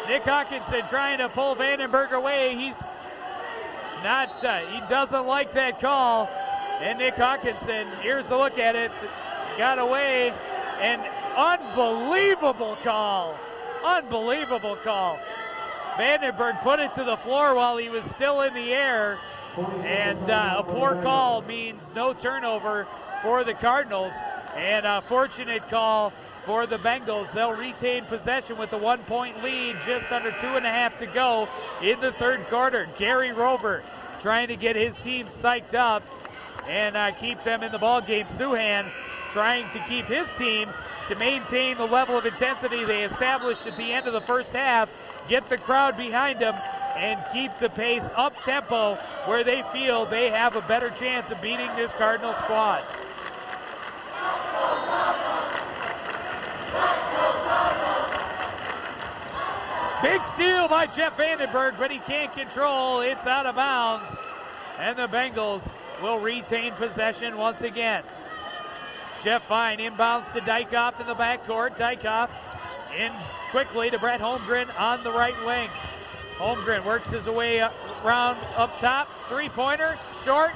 Nick Hawkinson trying to pull Vandenberg away. He's not, he doesn't like that call. And Nick Hawkinson, here's a look at it, got away. An unbelievable call. Unbelievable call. Vandenberg put it to the floor while he was still in the air. And a poor call means no turnover for the Cardinals. And a fortunate call for the Bengals. They'll retain possession with the 1-point lead, just under 2.5 to go in the third quarter. Gary Rover trying to get his team psyched up and keep them in the ball game. Suhan trying to keep his team to maintain the level of intensity they established at the end of the first half, get the crowd behind them, and keep the pace up-tempo where they feel they have a better chance of beating this Cardinal squad. Big steal by Jeff Vandenberg, but he can't control. It's out of bounds, and the Bengals will retain possession once again. Jeff Fine inbounds to Dykoff in the backcourt. Dykoff in quickly to Brett Holmgren on the right wing. Holmgren works his way around up top. Three-pointer, short,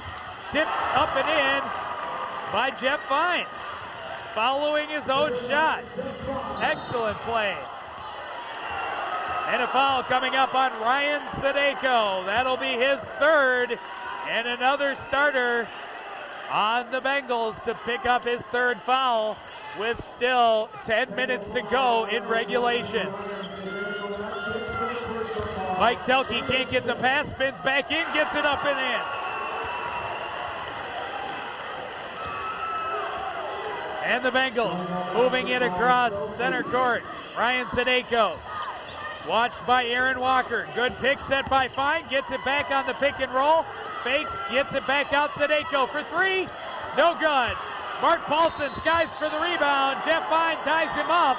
tipped up and in by Jeff Fine. Following his own shot. Excellent play. And a foul coming up on Ryan Sadeko. That'll be his third, and another starter on the Bengals to pick up his third foul with still 10 minutes to go in regulation. Mike Telke can't get the pass, spins back in, gets it up and in. And the Bengals moving it across center court. Ryan Sadeko, watched by Aaron Walker. Good pick set by Fine, gets it back on the pick and roll. Fakes, gets it back out. Sadeko for 3, no good. Mark Paulson skies for the rebound. Jeff Fine ties him up,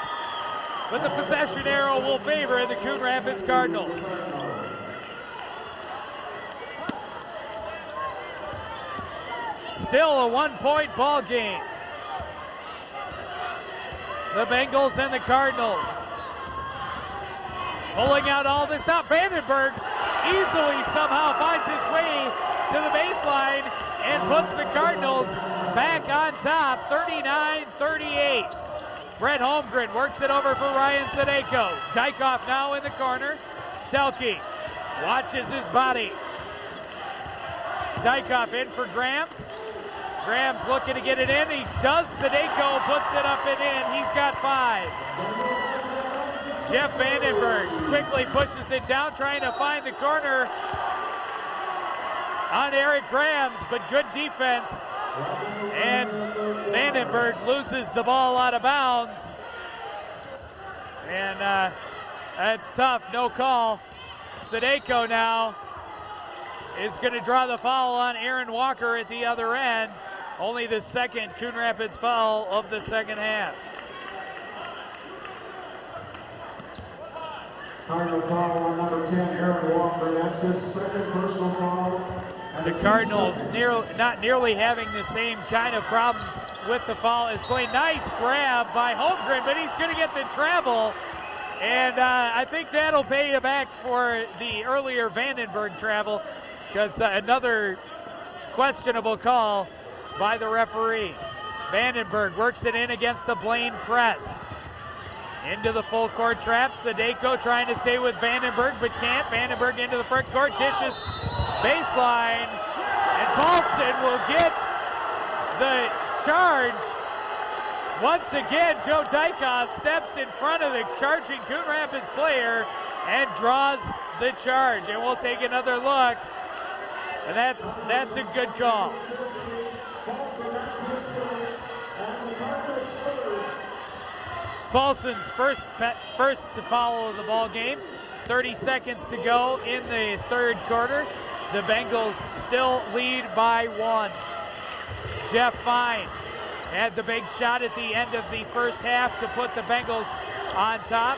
but the possession arrow will favor the Coon Rapids Cardinals. Still a 1-point ball game. The Bengals and the Cardinals pulling out all this out. Vandenberg easily somehow finds his way to the baseline and puts the Cardinals back on top, 39-38. Brett Holmgren works it over for Ryan Sadeko. Dykoff now in the corner. Telke watches his body. Dykoff in for Grams. Grams looking to get it in. He does. Sadeko puts it up and in. He's got 5. Jeff Vandenberg quickly pushes it down, trying to find the corner on Eric Grams, but good defense. And Vandenberg loses the ball out of bounds. And that's tough, no call. Sadeko now is going to draw the foul on Aaron Walker at the other end. Only the second Coon Rapids foul of the second half. Cardinal foul on number 10, Aaron Walker. That's his second personal foul. The Cardinals not nearly having the same kind of problems with the foul as Blaine. Nice grab by Holmgren, but he's going to get the travel. And I think that'll pay you back for the earlier Vandenberg travel, because another questionable call by the referee. Vandenberg works it in against the Blaine press. Into the full court trap. Sadeko trying to stay with Vandenberg, but can't. Vandenberg into the front court, dishes baseline, and Paulson will get the charge. Once again, Joe Dykoff steps in front of the charging Coon Rapids player and draws the charge. And we'll take another look. And that's a good call. It's Paulson's first foul of the ball game. 30 seconds to go in the third quarter. The Bengals still lead by 1. Jeff Fine had the big shot at the end of the first half to put the Bengals on top.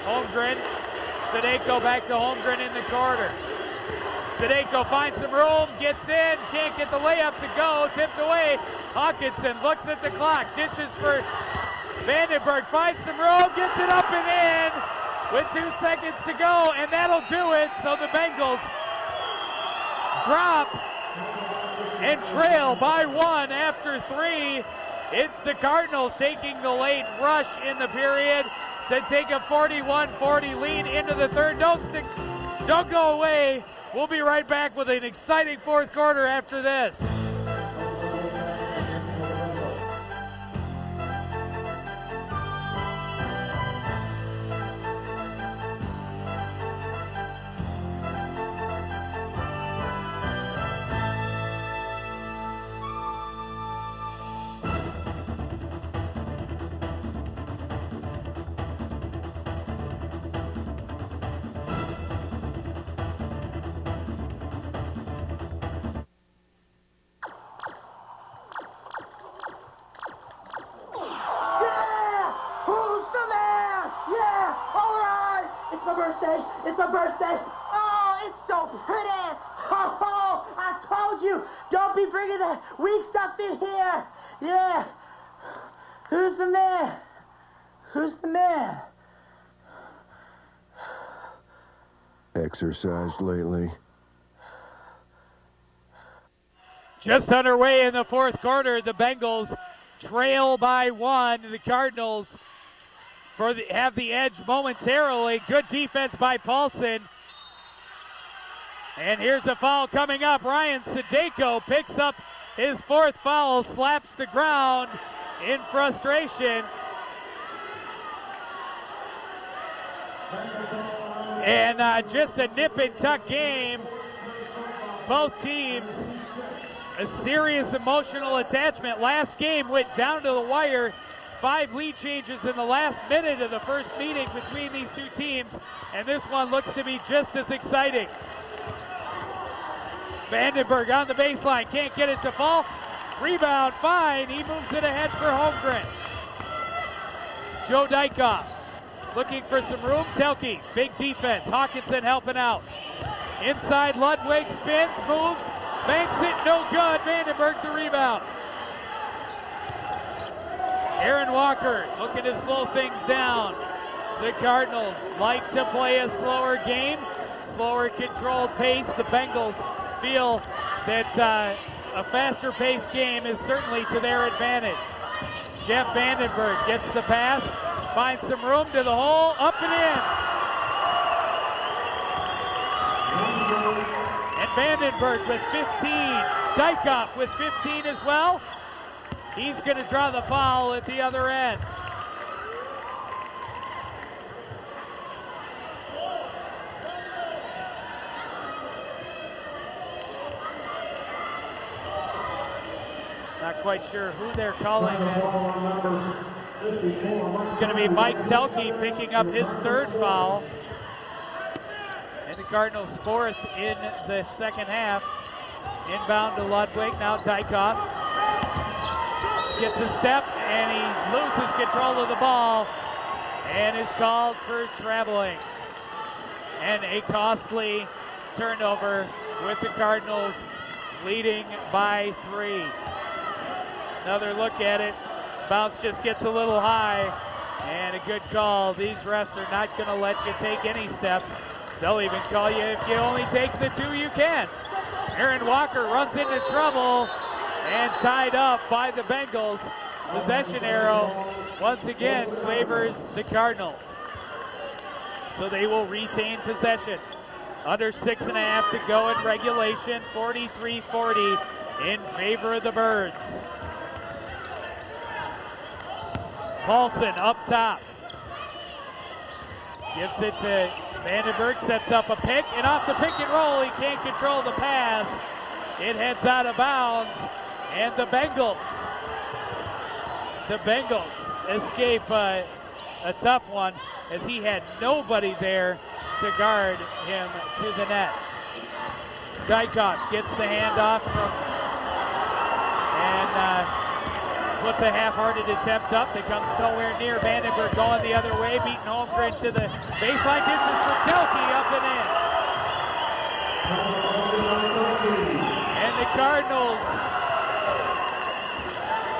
Holmgren, Sadeko back to Holmgren in the corner. Sadeko finds some room, gets in, can't get the layup to go, tipped away. Hawkinson looks at the clock, dishes for Vandenberg, finds some room, gets it up and in with 2 seconds to go, and that'll do it. So the Bengals drop and trail by 1 after 3. It's the Cardinals taking the late rush in the period to take a 41-40 lead into the third. Don't go away. We'll be right back with an exciting fourth quarter after this. It's my birthday. Oh, it's so pretty. Oh, I told you, don't be bringing the weak stuff in here. Yeah. Who's the man? Who's the man? Exercised lately? Just underway in the fourth quarter, the Bengals trail by 1. The Cardinals have the edge momentarily. Good defense by Paulson. And here's a foul coming up. Ryan Sadeko picks up his 4th foul, slaps the ground in frustration. And just a nip and tuck game. Both teams, a serious emotional attachment. Last game went down to the wire. 5 lead changes in the last minute of the first meeting between these two teams, and this one looks to be just as exciting. Vandenberg on the baseline, can't get it to fall. Rebound, fine, he moves it ahead for Holmgren. Joe Dykoff looking for some room. Telke, big defense, Hawkinson helping out. Inside, Ludwig spins, moves, banks it, no good. Vandenberg the rebound. Aaron Walker looking to slow things down. The Cardinals like to play a slower game, slower controlled pace. The Bengals feel that a faster paced game is certainly to their advantage. Jeff Vandenberg gets the pass, finds some room to the hole, up and in. And Vandenberg with 15, Dykoff with 15 as well. He's going to draw the foul at the other end. Not quite sure who they're calling. It's going to be Mike Telke picking up his third foul. And the Cardinals' fourth in the second half. Inbound to Ludwig, now Dykoff. Gets a step and he loses control of the ball and is called for traveling. And a costly turnover with the Cardinals leading by 3. Another look at it. Bounce just gets a little high and a good call. These refs are not going to let you take any steps. They'll even call you if you only take the 2 you can. Aaron Walker runs into trouble and tied up by the Bengals. Possession arrow once again favors the Cardinals. So they will retain possession. Under 6.5 to go in regulation, 43-40 in favor of the Birds. Paulson up top. Gives it to Vandenberg, sets up a pick, and off the pick and roll, he can't control the pass. It heads out of bounds, and the Bengals escape a tough one as he had nobody there to guard him to the net. Dykoff gets the handoff and puts a half-hearted attempt up that comes nowhere near. Vandenberg going the other way, beating Holmgren to the baseline. Distance for Telke, up and in. And the Cardinals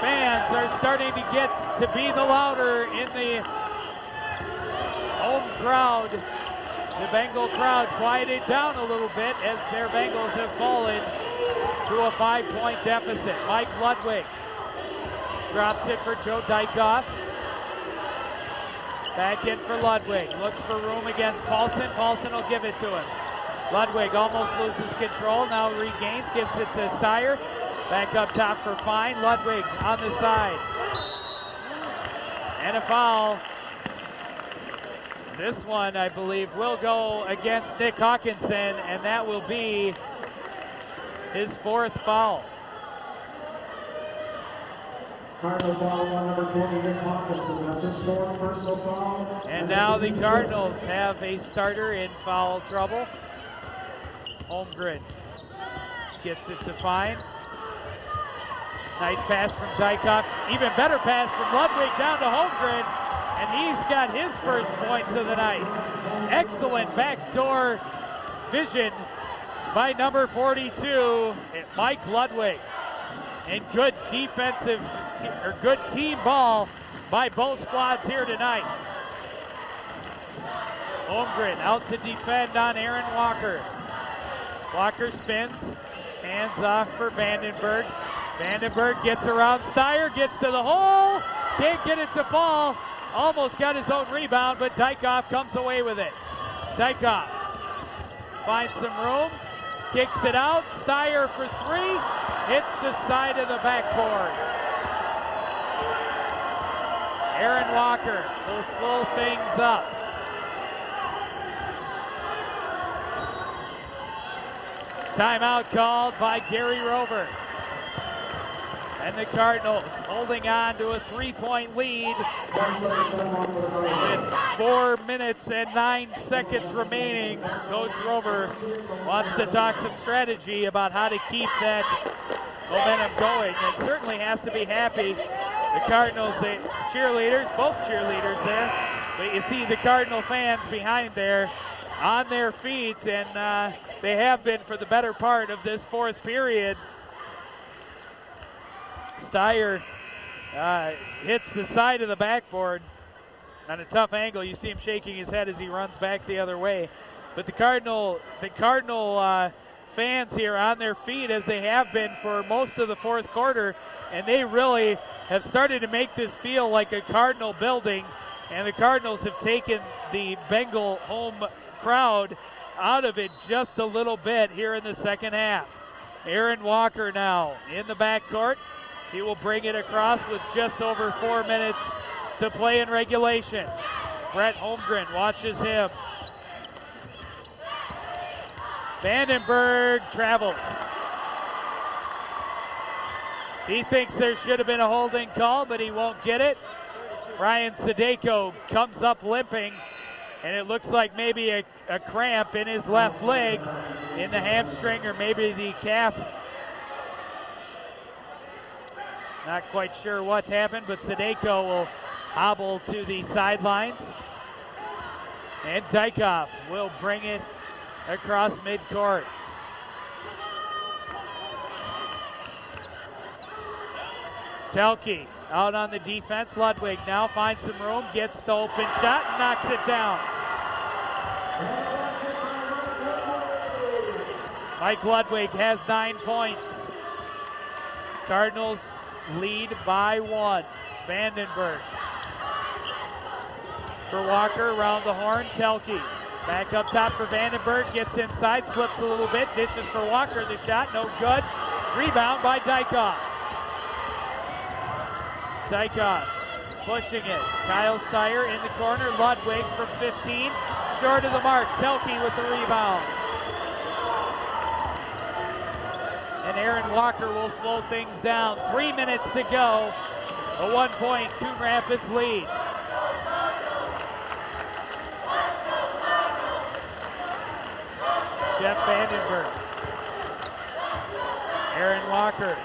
fans are starting to get to be the louder in the home crowd. The Bengal crowd quieted down a little bit as their Bengals have fallen to a 5-point deficit. Mike Ludwig drops it for Joe Dykoff. Back in for Ludwig. Looks for room against Paulson. Paulson will give it to him. Ludwig almost loses control. Now regains. Gives it to Steyer. Back up top for Fine. Ludwig on the side. And a foul. This one, I believe, will go against Nick Hawkinson, and that will be his 4th foul. Cardinal foul on number 20, Nick Hawkinson. That's his 4th personal foul. And now the Cardinals have a starter in foul trouble. Holmgren gets it to Fine. Nice pass from Dykoff. Even better pass from Ludwig down to Holmgren. And he's got his first points of the night. Excellent backdoor vision by number 42, Mike Ludwig. And good defensive, or good team ball by both squads here tonight. Holmgren out to defend on Aaron Walker. Walker spins, hands off for Vandenberg. Vandenberg gets around Steyer, gets to the hole, can't get it to fall. Almost got his own rebound, but Dykoff comes away with it. Dykoff finds some room, kicks it out. Steyer for 3, hits the side of the backboard. Aaron Walker will slow things up. Timeout called by Gary Rover. And the Cardinals holding on to a 3-point lead with 4 minutes and 9 seconds remaining. Coach Rover wants to talk some strategy about how to keep that momentum going, and certainly has to be happy. The Cardinals, the cheerleaders, both cheerleaders there, but you see the Cardinal fans behind there on their feet, and they have been for the better part of this 4th period. Steyer hits the side of the backboard on a tough angle. You see him shaking his head as he runs back the other way. But the Cardinal fans here on their feet as they have been for most of the fourth quarter, and they really have started to make this feel like a Cardinal building, and the Cardinals have taken the Bengal home crowd out of it just a little bit here in the second half. Aaron Walker now in the backcourt. He will bring it across with just over 4 minutes to play in regulation. Brett Holmgren watches him. Vandenberg travels. He thinks there should have been a holding call, but he won't get it. Ryan Sadeko comes up limping, and it looks like maybe a cramp in his left leg, in the hamstring or maybe the calf. Not quite sure what's happened, but Sadeko will hobble to the sidelines. And Dykhoff will bring it across midcourt. Telke out on the defense. Ludwig now finds some room, gets the open shot, and knocks it down. Mike Ludwig has 9 points. Cardinals lead by 1. Vandenberg for Walker around the horn. Telke back up top for Vandenberg, gets inside, slips a little bit, dishes for Walker. The shot no good. Rebound by Dykhoff. Dykhoff pushing it. Kyle Steyer in the corner. Ludwig from 15, short of the mark. Telke with the rebound. And Aaron Walker will slow things down. 3 minutes to go. A 1-point Coon Rapids lead. Jeff Vandenberg. Aaron Walker.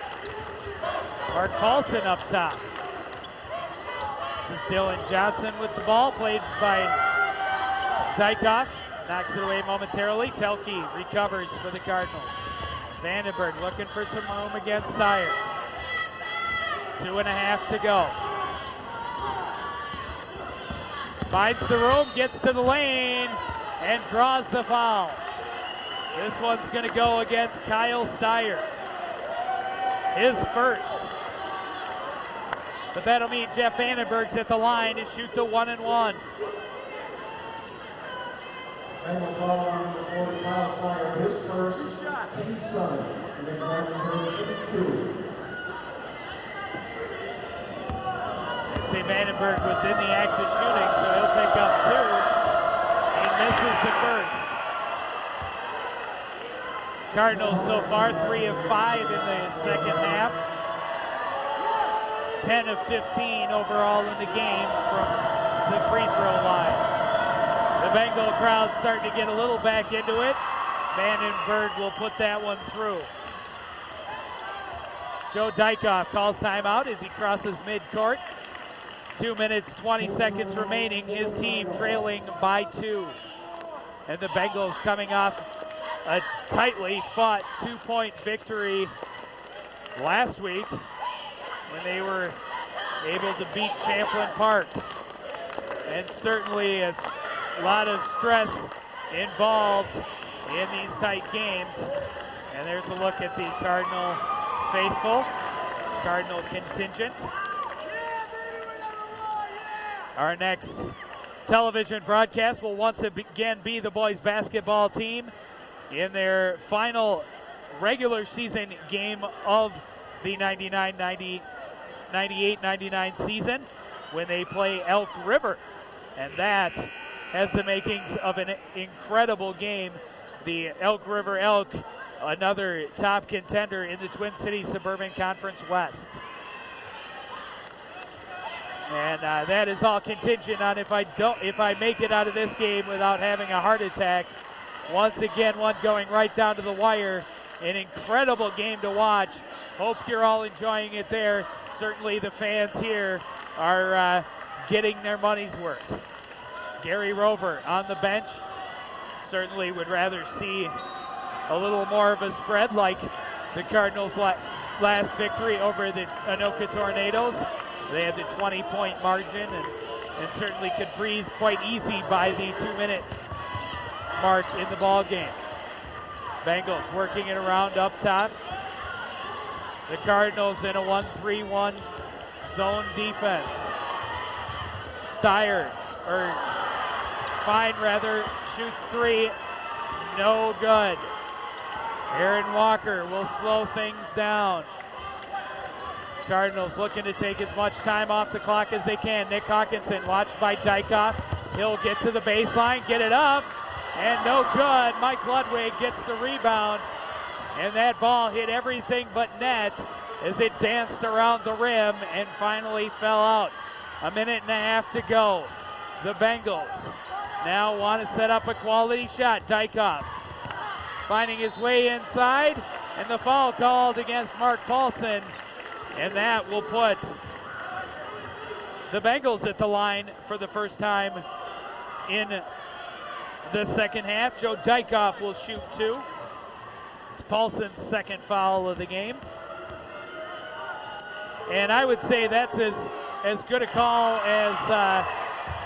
Mark Paulson up top. This is Dylan Johnson with the ball, played by Dykhoff. Knocks it away momentarily. Telke recovers for the Cardinals. Vandenberg looking for some room against Steyer. 2.5 to go. Finds the room, gets to the lane, and draws the foul. This one's going to go against Kyle Steyer. His first. But that'll mean Jeff Vandenberg's at the line to shoot the 1-and-1. Bengal ball on number 40, Kyle Steyer, his first, team 7, and then Vandenberg 2. They say Vandenberg was in the act of shooting, so he'll pick up 2. He misses the first. Cardinals so far 3 of 5 in the second half. 10 of 15 overall in the game from the free throw line. The Bengal crowd starting to get a little back into it. Vandenberg will put that one through. Joe Dykhoff calls timeout as he crosses midcourt. 2 minutes, 20 seconds remaining. His team trailing by 2. And the Bengals coming off a tightly fought 2-point victory last week when they were able to beat Champlin Park. And certainly a lot of stress involved in these tight games. And there's a look at the Cardinal faithful, Cardinal contingent. Our next television broadcast will once again be the boys basketball team in their final regular season game of the 98-99 season when they play Elk River. And that has the makings of an incredible game. The Elk River Elk, another top contender in the Twin Cities Suburban Conference West. And that is all contingent on if I make it out of this game without having a heart attack. Once again, one going right down to the wire. An incredible game to watch. Hope you're all enjoying it there. Certainly the fans here are getting their money's worth. Gary Rover on the bench. Certainly would rather see a little more of a spread like the Cardinals' last victory over the Anoka Tornadoes. They had the 20-point margin and certainly could breathe quite easy by the 2-minute mark in the ball game. Bengals working it around up top. The Cardinals in a 1-3-1 zone defense. Fine shoots three, no good. Aaron Walker will slow things down. Cardinals looking to take as much time off the clock as they can. Nick Hawkinson watched by Dykoff. He'll get to the baseline, get it up, and no good. Mike Ludwig gets the rebound, and that ball hit everything but net as it danced around the rim and finally fell out. A minute and a half to go. The Bengals now want to set up a quality shot. Dykoff finding his way inside, and the foul called against Mark Paulson, and that will put the Bengals at the line for the first time in the second half. Joe Dykoff will shoot two. It's Paulson's second foul of the game. And I would say that's as good a call as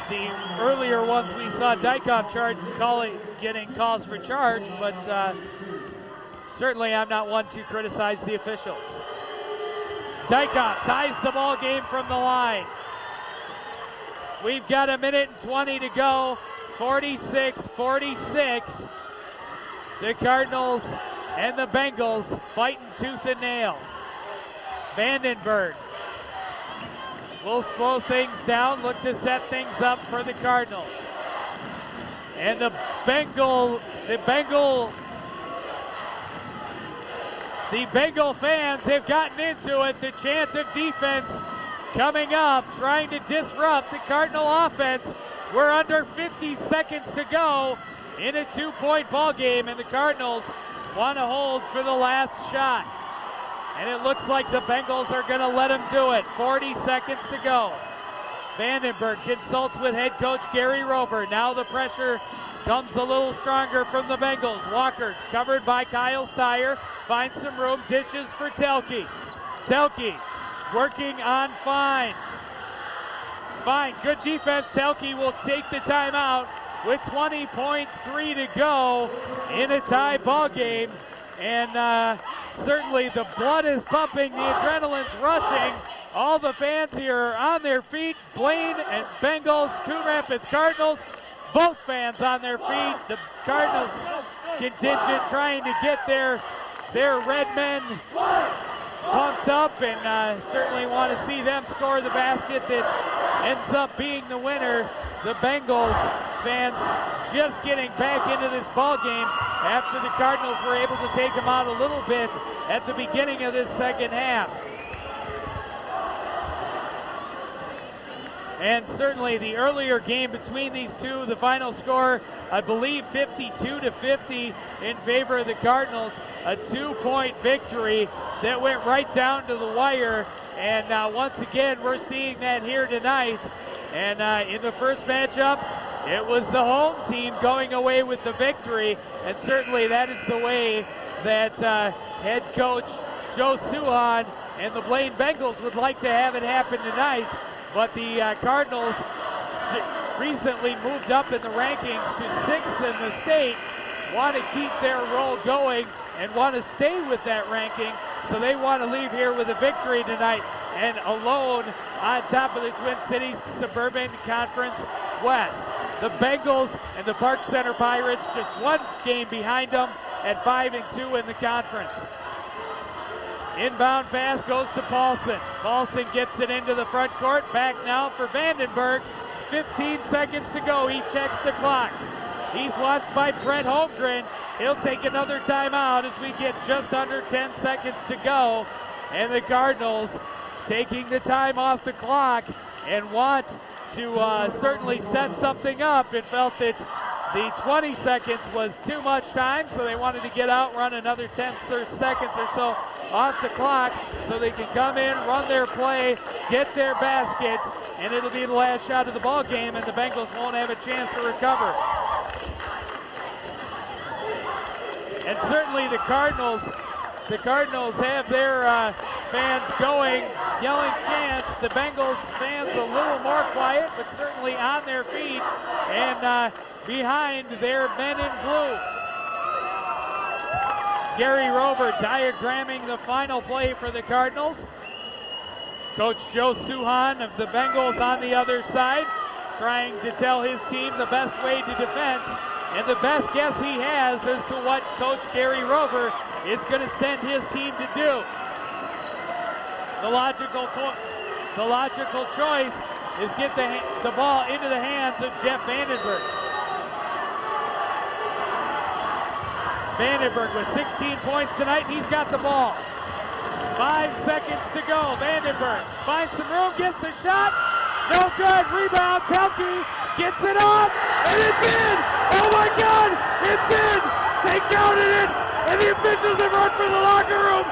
the earlier ones we saw. Dykoff getting calls for charge, but certainly I'm not one to criticize the officials. Dykoff ties the ball game from the line. We've got a minute and 20 to go. 46-46. The Cardinals and the Bengals fighting tooth and nail. Vandenberg will slow things down, look to set things up for the Cardinals. And the Bengal fans have gotten into it. The chant of defense coming up, trying to disrupt the Cardinal offense. We're under 50 seconds to go in a 2-point ball game, and the Cardinals want to hold for the last shot. And it looks like the Bengals are going to let him do it. 40 seconds to go. Vandenberg consults with head coach Gary Rover. Now the pressure comes a little stronger from the Bengals. Walker covered by Kyle Steyer. Finds some room, dishes for Telke. Telke working on Fine. Fine, good defense. Telke will take the timeout with 20.3 to go in a tie ball game. And certainly the blood is pumping, the adrenaline's rushing. All the fans here are on their feet. Blaine and Bengals, Coon Rapids Cardinals, both fans on their feet. The Cardinals contingent trying to get their red men pumped up, and certainly want to see them score the basket that ends up being the winner. The Bengals fans just getting back into this ball game after the Cardinals were able to take them out a little bit at the beginning of this second half. And certainly the earlier game between these two, the final score, I believe 52-50 in favor of the Cardinals. A 2-point victory that went right down to the wire. And once again, we're seeing that here tonight. And in the first matchup, it was the home team going away with the victory. And certainly that is the way that head coach Joe Suhan and the Blaine Bengals would like to have it happen tonight. But the Cardinals recently moved up in the rankings to 6th in the state, want to keep their roll going and want to stay with that ranking. So they want to leave here with a victory tonight and alone on top of the Twin Cities Suburban Conference West. The Bengals and the Park Center Pirates just one game behind them at 5-2 in the conference. Inbound pass goes to Paulson. Paulson gets it into the front court. Back now for Vandenberg. 15 seconds to go. He checks the clock. He's watched by Brett Holmgren. He'll take another timeout as we get just under 10 seconds to go. And the Cardinals taking the time off the clock and want to certainly set something up and felt that the 20 seconds was too much time, so they wanted to get out, run another 10 seconds or so off the clock so they can come in, run their play, get their basket, and it'll be the last shot of the ball game, and the Bengals won't have a chance to recover. And certainly the Cardinals have their fans going, yelling chants. The Bengals fans a little more quiet, but certainly on their feet and behind their men in blue. Gary Rover diagramming the final play for the Cardinals. Coach Joe Suhan of the Bengals on the other side, trying to tell his team the best way to defense and the best guess he has as to what Coach Gary Rover is going to send his team to do. The logical choice is get the ball into the hands of Jeff Vandenberg. Vandenberg with 16 points tonight, and he's got the ball. 5 seconds to go. Vandenberg finds some room, gets the shot. No good. Rebound. Telke gets it off, and it's in. Oh my God, it's in. They counted it, and the officials have run for the locker room.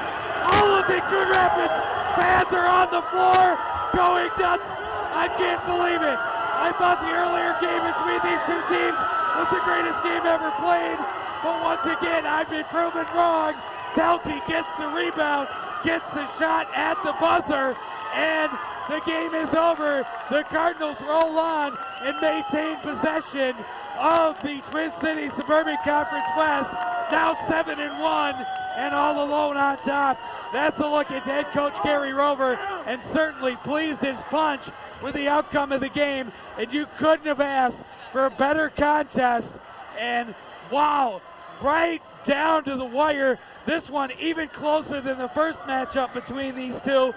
All of the Coon Rapids fans are on the floor going nuts. I can't believe it. I thought the earlier game between these two teams was the greatest game ever played, but once again, I've been proven wrong. Telke gets the rebound, gets the shot at the buzzer, and the game is over. The Cardinals roll on and maintain possession of the Twin Cities Suburban Conference West, now 7-1 and all alone on top. That's a look at head coach Gary Rover, and certainly pleased as punch with the outcome of the game, and you couldn't have asked for a better contest. And wow, right down to the wire. This one even closer than the first matchup between these two.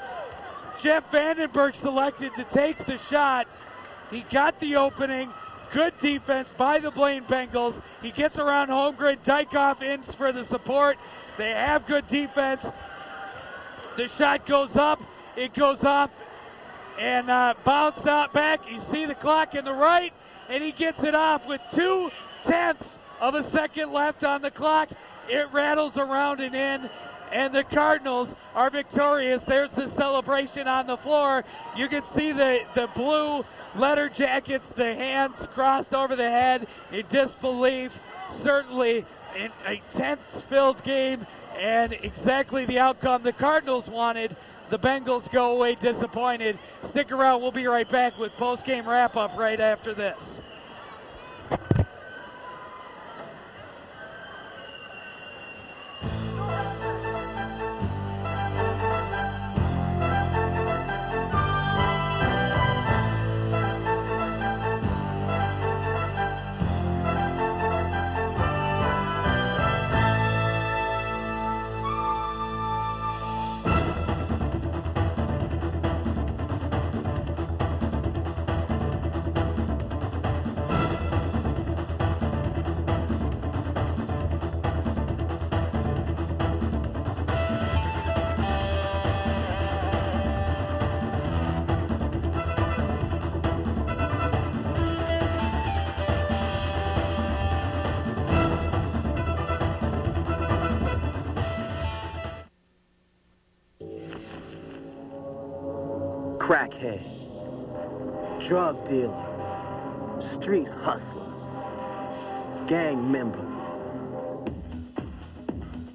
Jeff Vandenberg selected to take the shot. He got the opening. Good defense by the Blaine Bengals. He gets around Holmgren. Dykoff in for the support. They have good defense. The shot goes up. It goes off and bounced out back. You see the clock in the right, and he gets it off with 0.2 of a second left on the clock. It rattles around and in, and the Cardinals are victorious. There's the celebration on the floor. You can see the blue letter jackets, the hands crossed over the head in disbelief. Certainly in a tense-filled game, and exactly the outcome the Cardinals wanted. The Bengals go away disappointed. Stick around. We'll be right back with post-game wrap-up right after this. Crackhead, drug dealer, street hustler, gang member.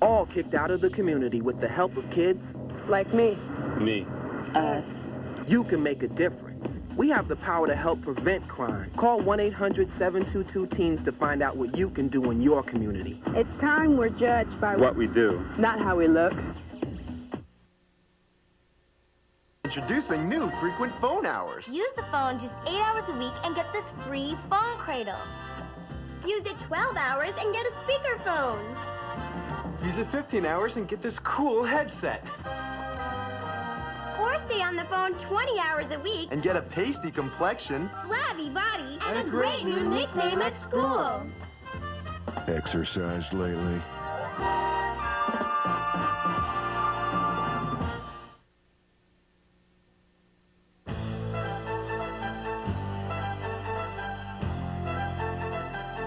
All kicked out of the community with the help of kids like me. Me. Us. You can make a difference. We have the power to help prevent crime. Call 1-800-722-TEENS to find out what you can do in your community. It's time we're judged by what we do, not how we look. Introducing new frequent phone hours. Use the phone just 8 hours a week and get this free phone cradle. Use it 12 hours and get a speakerphone. Use it 15 hours and get this cool headset. Or stay on the phone 20 hours a week And get a pasty complexion, flabby body, and a great new nickname at school. Exercised lately?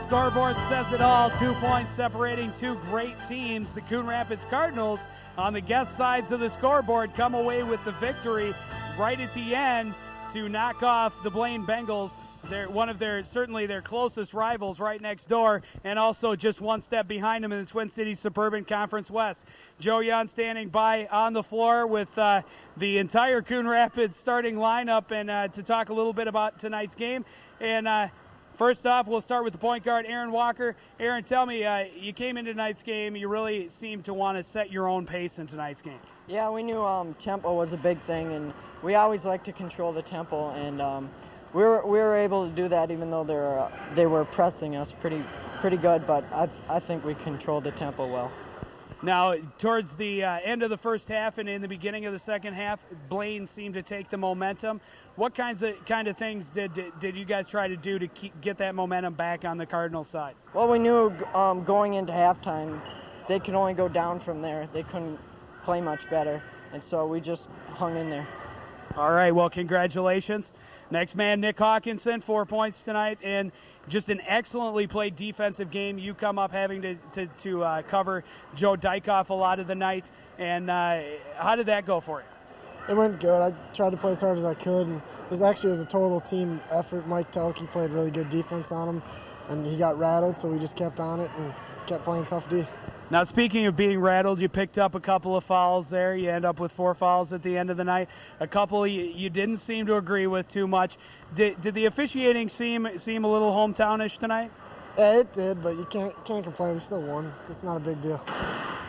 Scoreboard says it all. 2 points separating two great teams. The Coon Rapids Cardinals on the guest sides of the scoreboard come away with the victory right at the end to knock off the Blaine Bengals. They're one of certainly their closest rivals right next door, and also just one step behind them in the Twin Cities Suburban Conference West. Joe Young standing by on the floor with the entire Coon Rapids starting lineup, and to talk a little bit about tonight's game. And First off, we'll start with the point guard, Aaron Walker. Aaron, tell me, you came into tonight's game. You really seemed to want to set your own pace in tonight's game. Yeah, we knew tempo was a big thing, and we always like to control the tempo, and we were able to do that even though they were pressing us pretty good, but I think we controlled the tempo well. Now, towards the end of the first half and in the beginning of the second half, Blaine seemed to take the momentum. What kind of things did you guys try to do to get that momentum back on the Cardinals side? Well, we knew going into halftime, they could only go down from there. They couldn't play much better, and so we just hung in there. All right, well, congratulations. Next man, Nick Hawkinson, 4 points tonight, and just an excellently played defensive game. You come up having to cover Joe Dykoff a lot of the night, and how did that go for you? It went good. I tried to play as hard as I could, and it was a total team effort. Mike Telke played really good defense on him, and he got rattled, so we just kept on it and kept playing tough D. Now, speaking of being rattled, you picked up a couple of fouls there. You end up with 4 fouls at the end of the night. A couple you didn't seem to agree with too much. Did the officiating seem a little hometownish tonight? Yeah, it did, but you can't complain. We still won. It's not a big deal.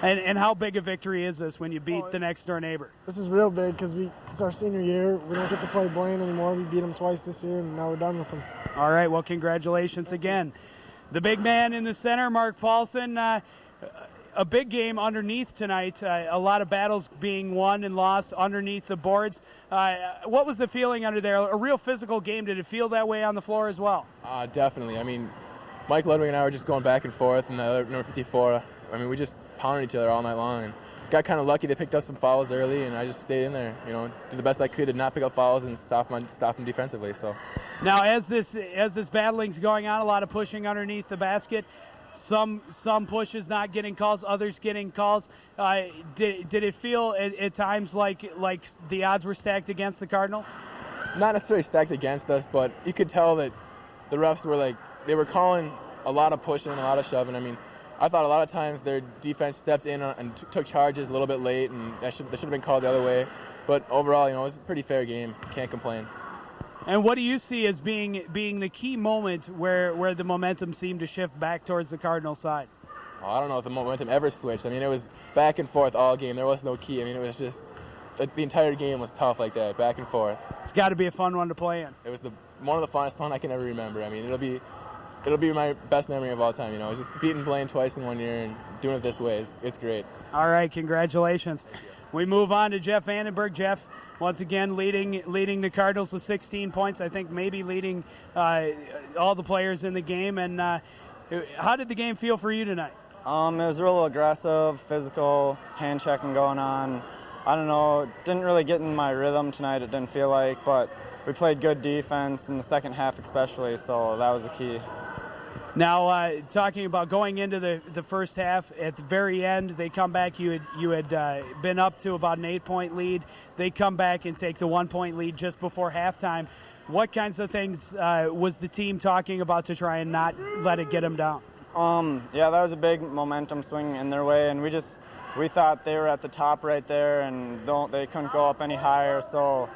And how big a victory is this when you beat the next door neighbor? This is real big because it's our senior year. We don't get to play Blaine anymore. We beat them twice this year, and now we're done with them. All right, well, congratulations again. The big man in the center, Mark Paulson, a big game underneath tonight. A lot of battles being won and lost underneath the boards. What was the feeling under there? A real physical game. Did it feel that way on the floor as well? Definitely. I mean, Mike Ludwig and I were just going back and forth, and the other number 54. I mean, we just pounded each other all night long. And got kind of lucky. They picked up some fouls early, and I just stayed in there. You know, did the best I could to not pick up fouls and stop them defensively. So. Now, as this battling's going on, a lot of pushing underneath the basket. Some pushes not getting calls, others getting calls. Did it feel at times like the odds were stacked against the Cardinals? Not necessarily stacked against us, but you could tell that the refs were they were calling a lot of pushing, a lot of shoving. I mean, I thought a lot of times their defense stepped in and took charges a little bit late, and that should have been called the other way. But overall, it was a pretty fair game. Can't complain. And what do you see as being the key moment where the momentum seemed to shift back towards the Cardinal side? I don't know if the momentum ever switched. I mean, it was back and forth all game. There was no key. I mean, it was just the entire game was tough like that, back and forth. It's got to be a fun one to play in. It was one of the funnest one I can ever remember. I mean, it'll be my best memory of all time. It's just beating Blaine twice in 1 year and doing it this way. It's great. All right, congratulations. We move on to Jeff Vandenberg. Jeff, once again, leading the Cardinals with 16 points. I think maybe leading all the players in the game. And how did the game feel for you tonight? It was real aggressive, physical, hand checking going on. I don't know, didn't really get in my rhythm tonight, it didn't feel like, but we played good defense in the second half especially, so that was the key. Now, talking about going into the first half, at the very end, they come back. You had been up to about an 8-point lead. They come back and take the 1-point lead just before halftime. What kinds of things was the team talking about to try and not let it get them down? Yeah, that was a big momentum swing in their way, and we thought they were at the top right there, and they couldn't go up any higher. So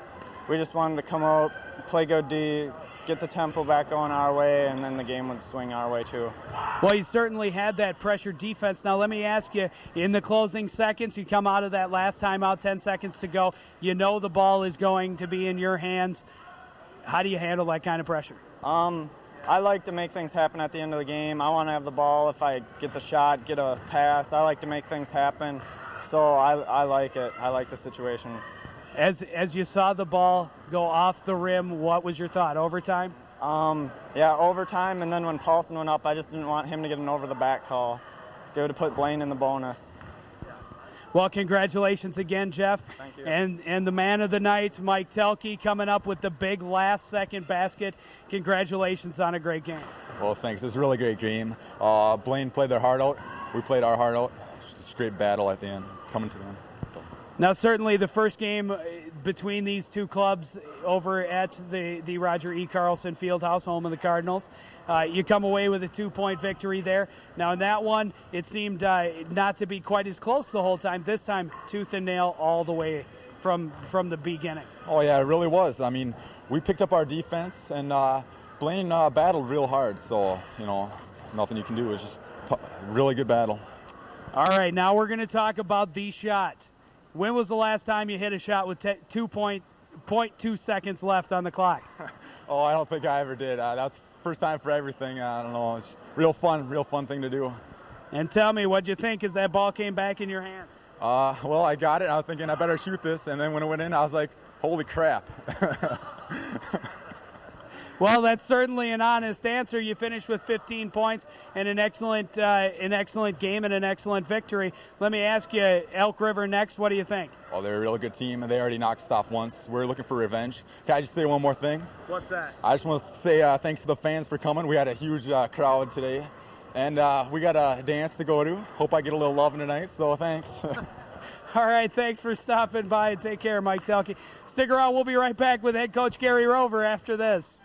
we just wanted to come out, play good D, get the tempo back going our way, and then the game would swing our way too. Well, you certainly had that pressure defense. Now, let me ask you, in the closing seconds, you come out of that last timeout, 10 seconds to go. You know the ball is going to be in your hands. How do you handle that kind of pressure? I like to make things happen at the end of the game. I want to have the ball. If I get the shot, get a pass, I like to make things happen. So I like it. I like the situation. As you saw the ball go off the rim, what was your thought? Overtime? Yeah, overtime, and then when Paulson went up, I just didn't want him to get an over-the-back call. Go to put Blaine in the bonus. Well, congratulations again, Jeff. Thank you. And the man of the night, Mike Telke, coming up with the big last-second basket. Congratulations on a great game. Well, thanks. It was a really great game. Blaine played their heart out. We played our heart out. Just a great battle at the end, coming to them. So. Now, certainly the first game between these two clubs over at the Roger E. Carlson Fieldhouse, home of the Cardinals. You come away with a 2-point victory there. Now, in that one, it seemed not to be quite as close the whole time. This time, tooth and nail all the way from the beginning. Oh, yeah, it really was. I mean, we picked up our defense, and Blaine battled real hard, so, you know, nothing you can do. It was just really good battle. All right, now we're going to talk about the shot. When was the last time you hit a shot with 2.2 seconds left on the clock? Oh, I don't think I ever did. That's first time for everything. I don't know. It's just real fun thing to do. And tell me, what'd you think as that ball came back in your hand? Well, I got it. I was thinking I better shoot this, and then when it went in, I was like, holy crap. Well, that's certainly an honest answer. You finished with 15 points and an excellent game and an excellent victory. Let me ask you, Elk River next, what do you think? Well, they're a really good team, and they already knocked us off once. We're looking for revenge. Can I just say one more thing? What's that? I just want to say thanks to the fans for coming. We had a huge crowd today, and we got a dance to go to. Hope I get a little loving tonight, so thanks. All right, thanks for stopping by, and take care, Mike Telke. Stick around. We'll be right back with head coach Gary Rover after this.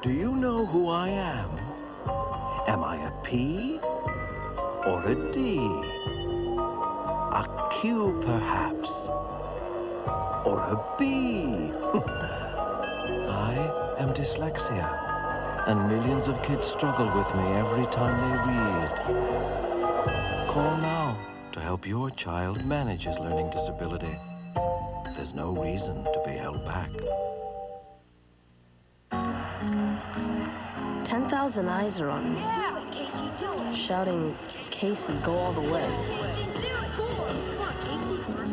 Do you know who I am? Am I a P or a D? A Q, perhaps? Or a B? I am dyslexia, and millions of kids struggle with me every time they read. Call now to help your child manage his learning disability. There's no reason to be held back. 10,000 eyes are on me. Shouting, Casey, go all the way.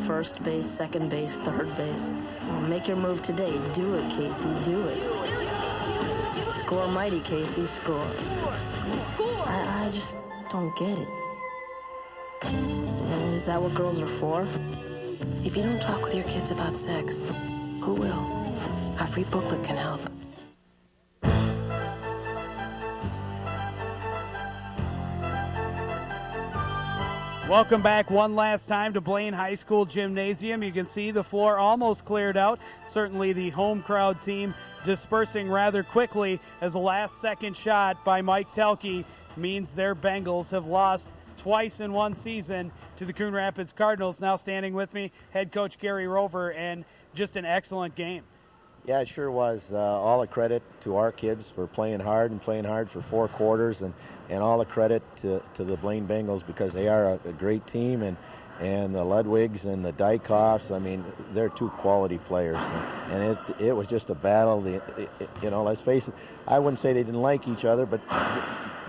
First base, second base, third base. Well, make your move today. Do it, Casey, do it. Score mighty, Casey, score. I just don't get it. Is that what girls are for? If you don't talk with your kids about sex, who will? Our free booklet can help. Welcome back one last time to Blaine High School Gymnasium. You can see the floor almost cleared out. Certainly the home crowd team dispersing rather quickly as the last second shot by Mike Telke means their Bengals have lost twice in one season to the Coon Rapids Cardinals. Now standing with me, head coach Gary Rover, and just an excellent game. Yeah, it sure was. All the credit to our kids for playing hard and playing hard for 4 quarters, and all the credit to the Blaine Bengals because they are a great team, and the Ludwigs and the Dykhoffs, I mean, they're 2 quality players, and it was just a battle. You know, let's face it, I wouldn't say they didn't like each other, but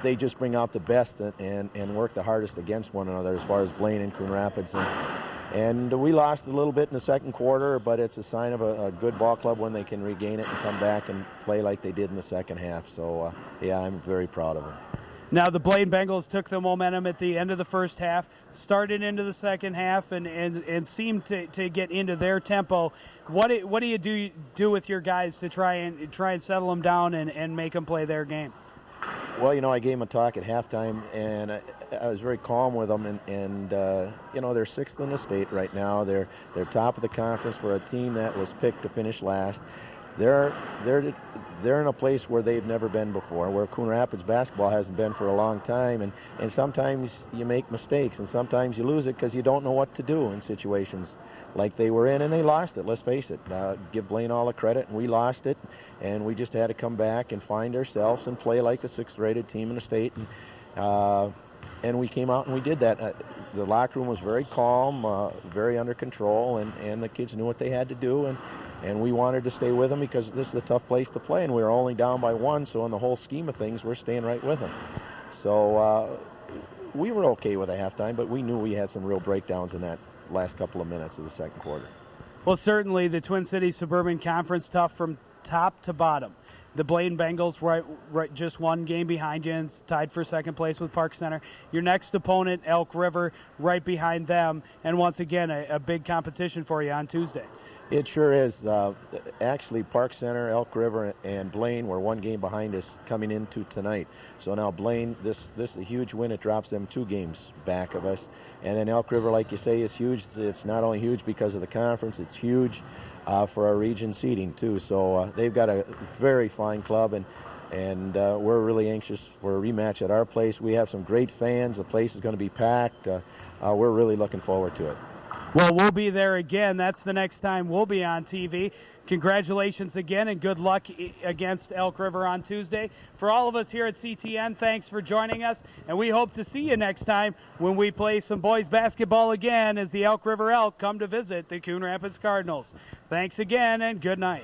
they just bring out the best and work the hardest against one another as far as Blaine and Coon Rapids. And we lost a little bit in the second quarter, but it's a sign of a good ball club when they can regain it and come back and play like they did in the second half. So, yeah, I'm very proud of them. Now, the Blaine Bengals took the momentum at the end of the first half, started into the second half, and seemed to get into their tempo. What do you do with your guys to try and settle them down and make them play their game? Well, you know, I gave them a talk at halftime, and I was very calm with them, and you know, they're 6th in the state right now. They're top of the conference for a team that was picked to finish last. They're in a place where they've never been before, where Coon Rapids basketball hasn't been for a long time, and sometimes you make mistakes, and sometimes you lose it because you don't know what to do in situations like they were in, and they lost it, let's face it. Give Blaine all the credit, and we lost it, and we just had to come back and find ourselves and play like the 6th-rated team in the state, and we came out and we did that. The locker room was very calm, very under control, and the kids knew what they had to do, and we wanted to stay with them because this is a tough place to play, and we were only down by 1, so in the whole scheme of things, we're staying right with them. So we were okay with the halftime, but we knew we had some real breakdowns in that last couple of minutes of the second quarter. Well, certainly the Twin Cities Suburban Conference tough from top to bottom. The Blaine Bengals right just one game behind you and tied for second place with Park Center. Your next opponent, Elk River, right behind them, and once again a big competition for you on Tuesday. It sure is. Actually, Park Center, Elk River, and Blaine were one game behind us coming into tonight. So now Blaine, this is a huge win. It drops them 2 games back of us. And then Elk River, like you say, is huge. It's not only huge because of the conference, it's huge for our region seeding too. So they've got a very fine club, and we're really anxious for a rematch at our place. We have some great fans. The place is going to be packed. We're really looking forward to it. Well, we'll be there again. That's the next time we'll be on TV. Congratulations again, and good luck against Elk River on Tuesday. For all of us here at CTN, thanks for joining us, and we hope to see you next time when we play some boys basketball again as the Elk River Elk come to visit the Coon Rapids Cardinals. Thanks again, and good night.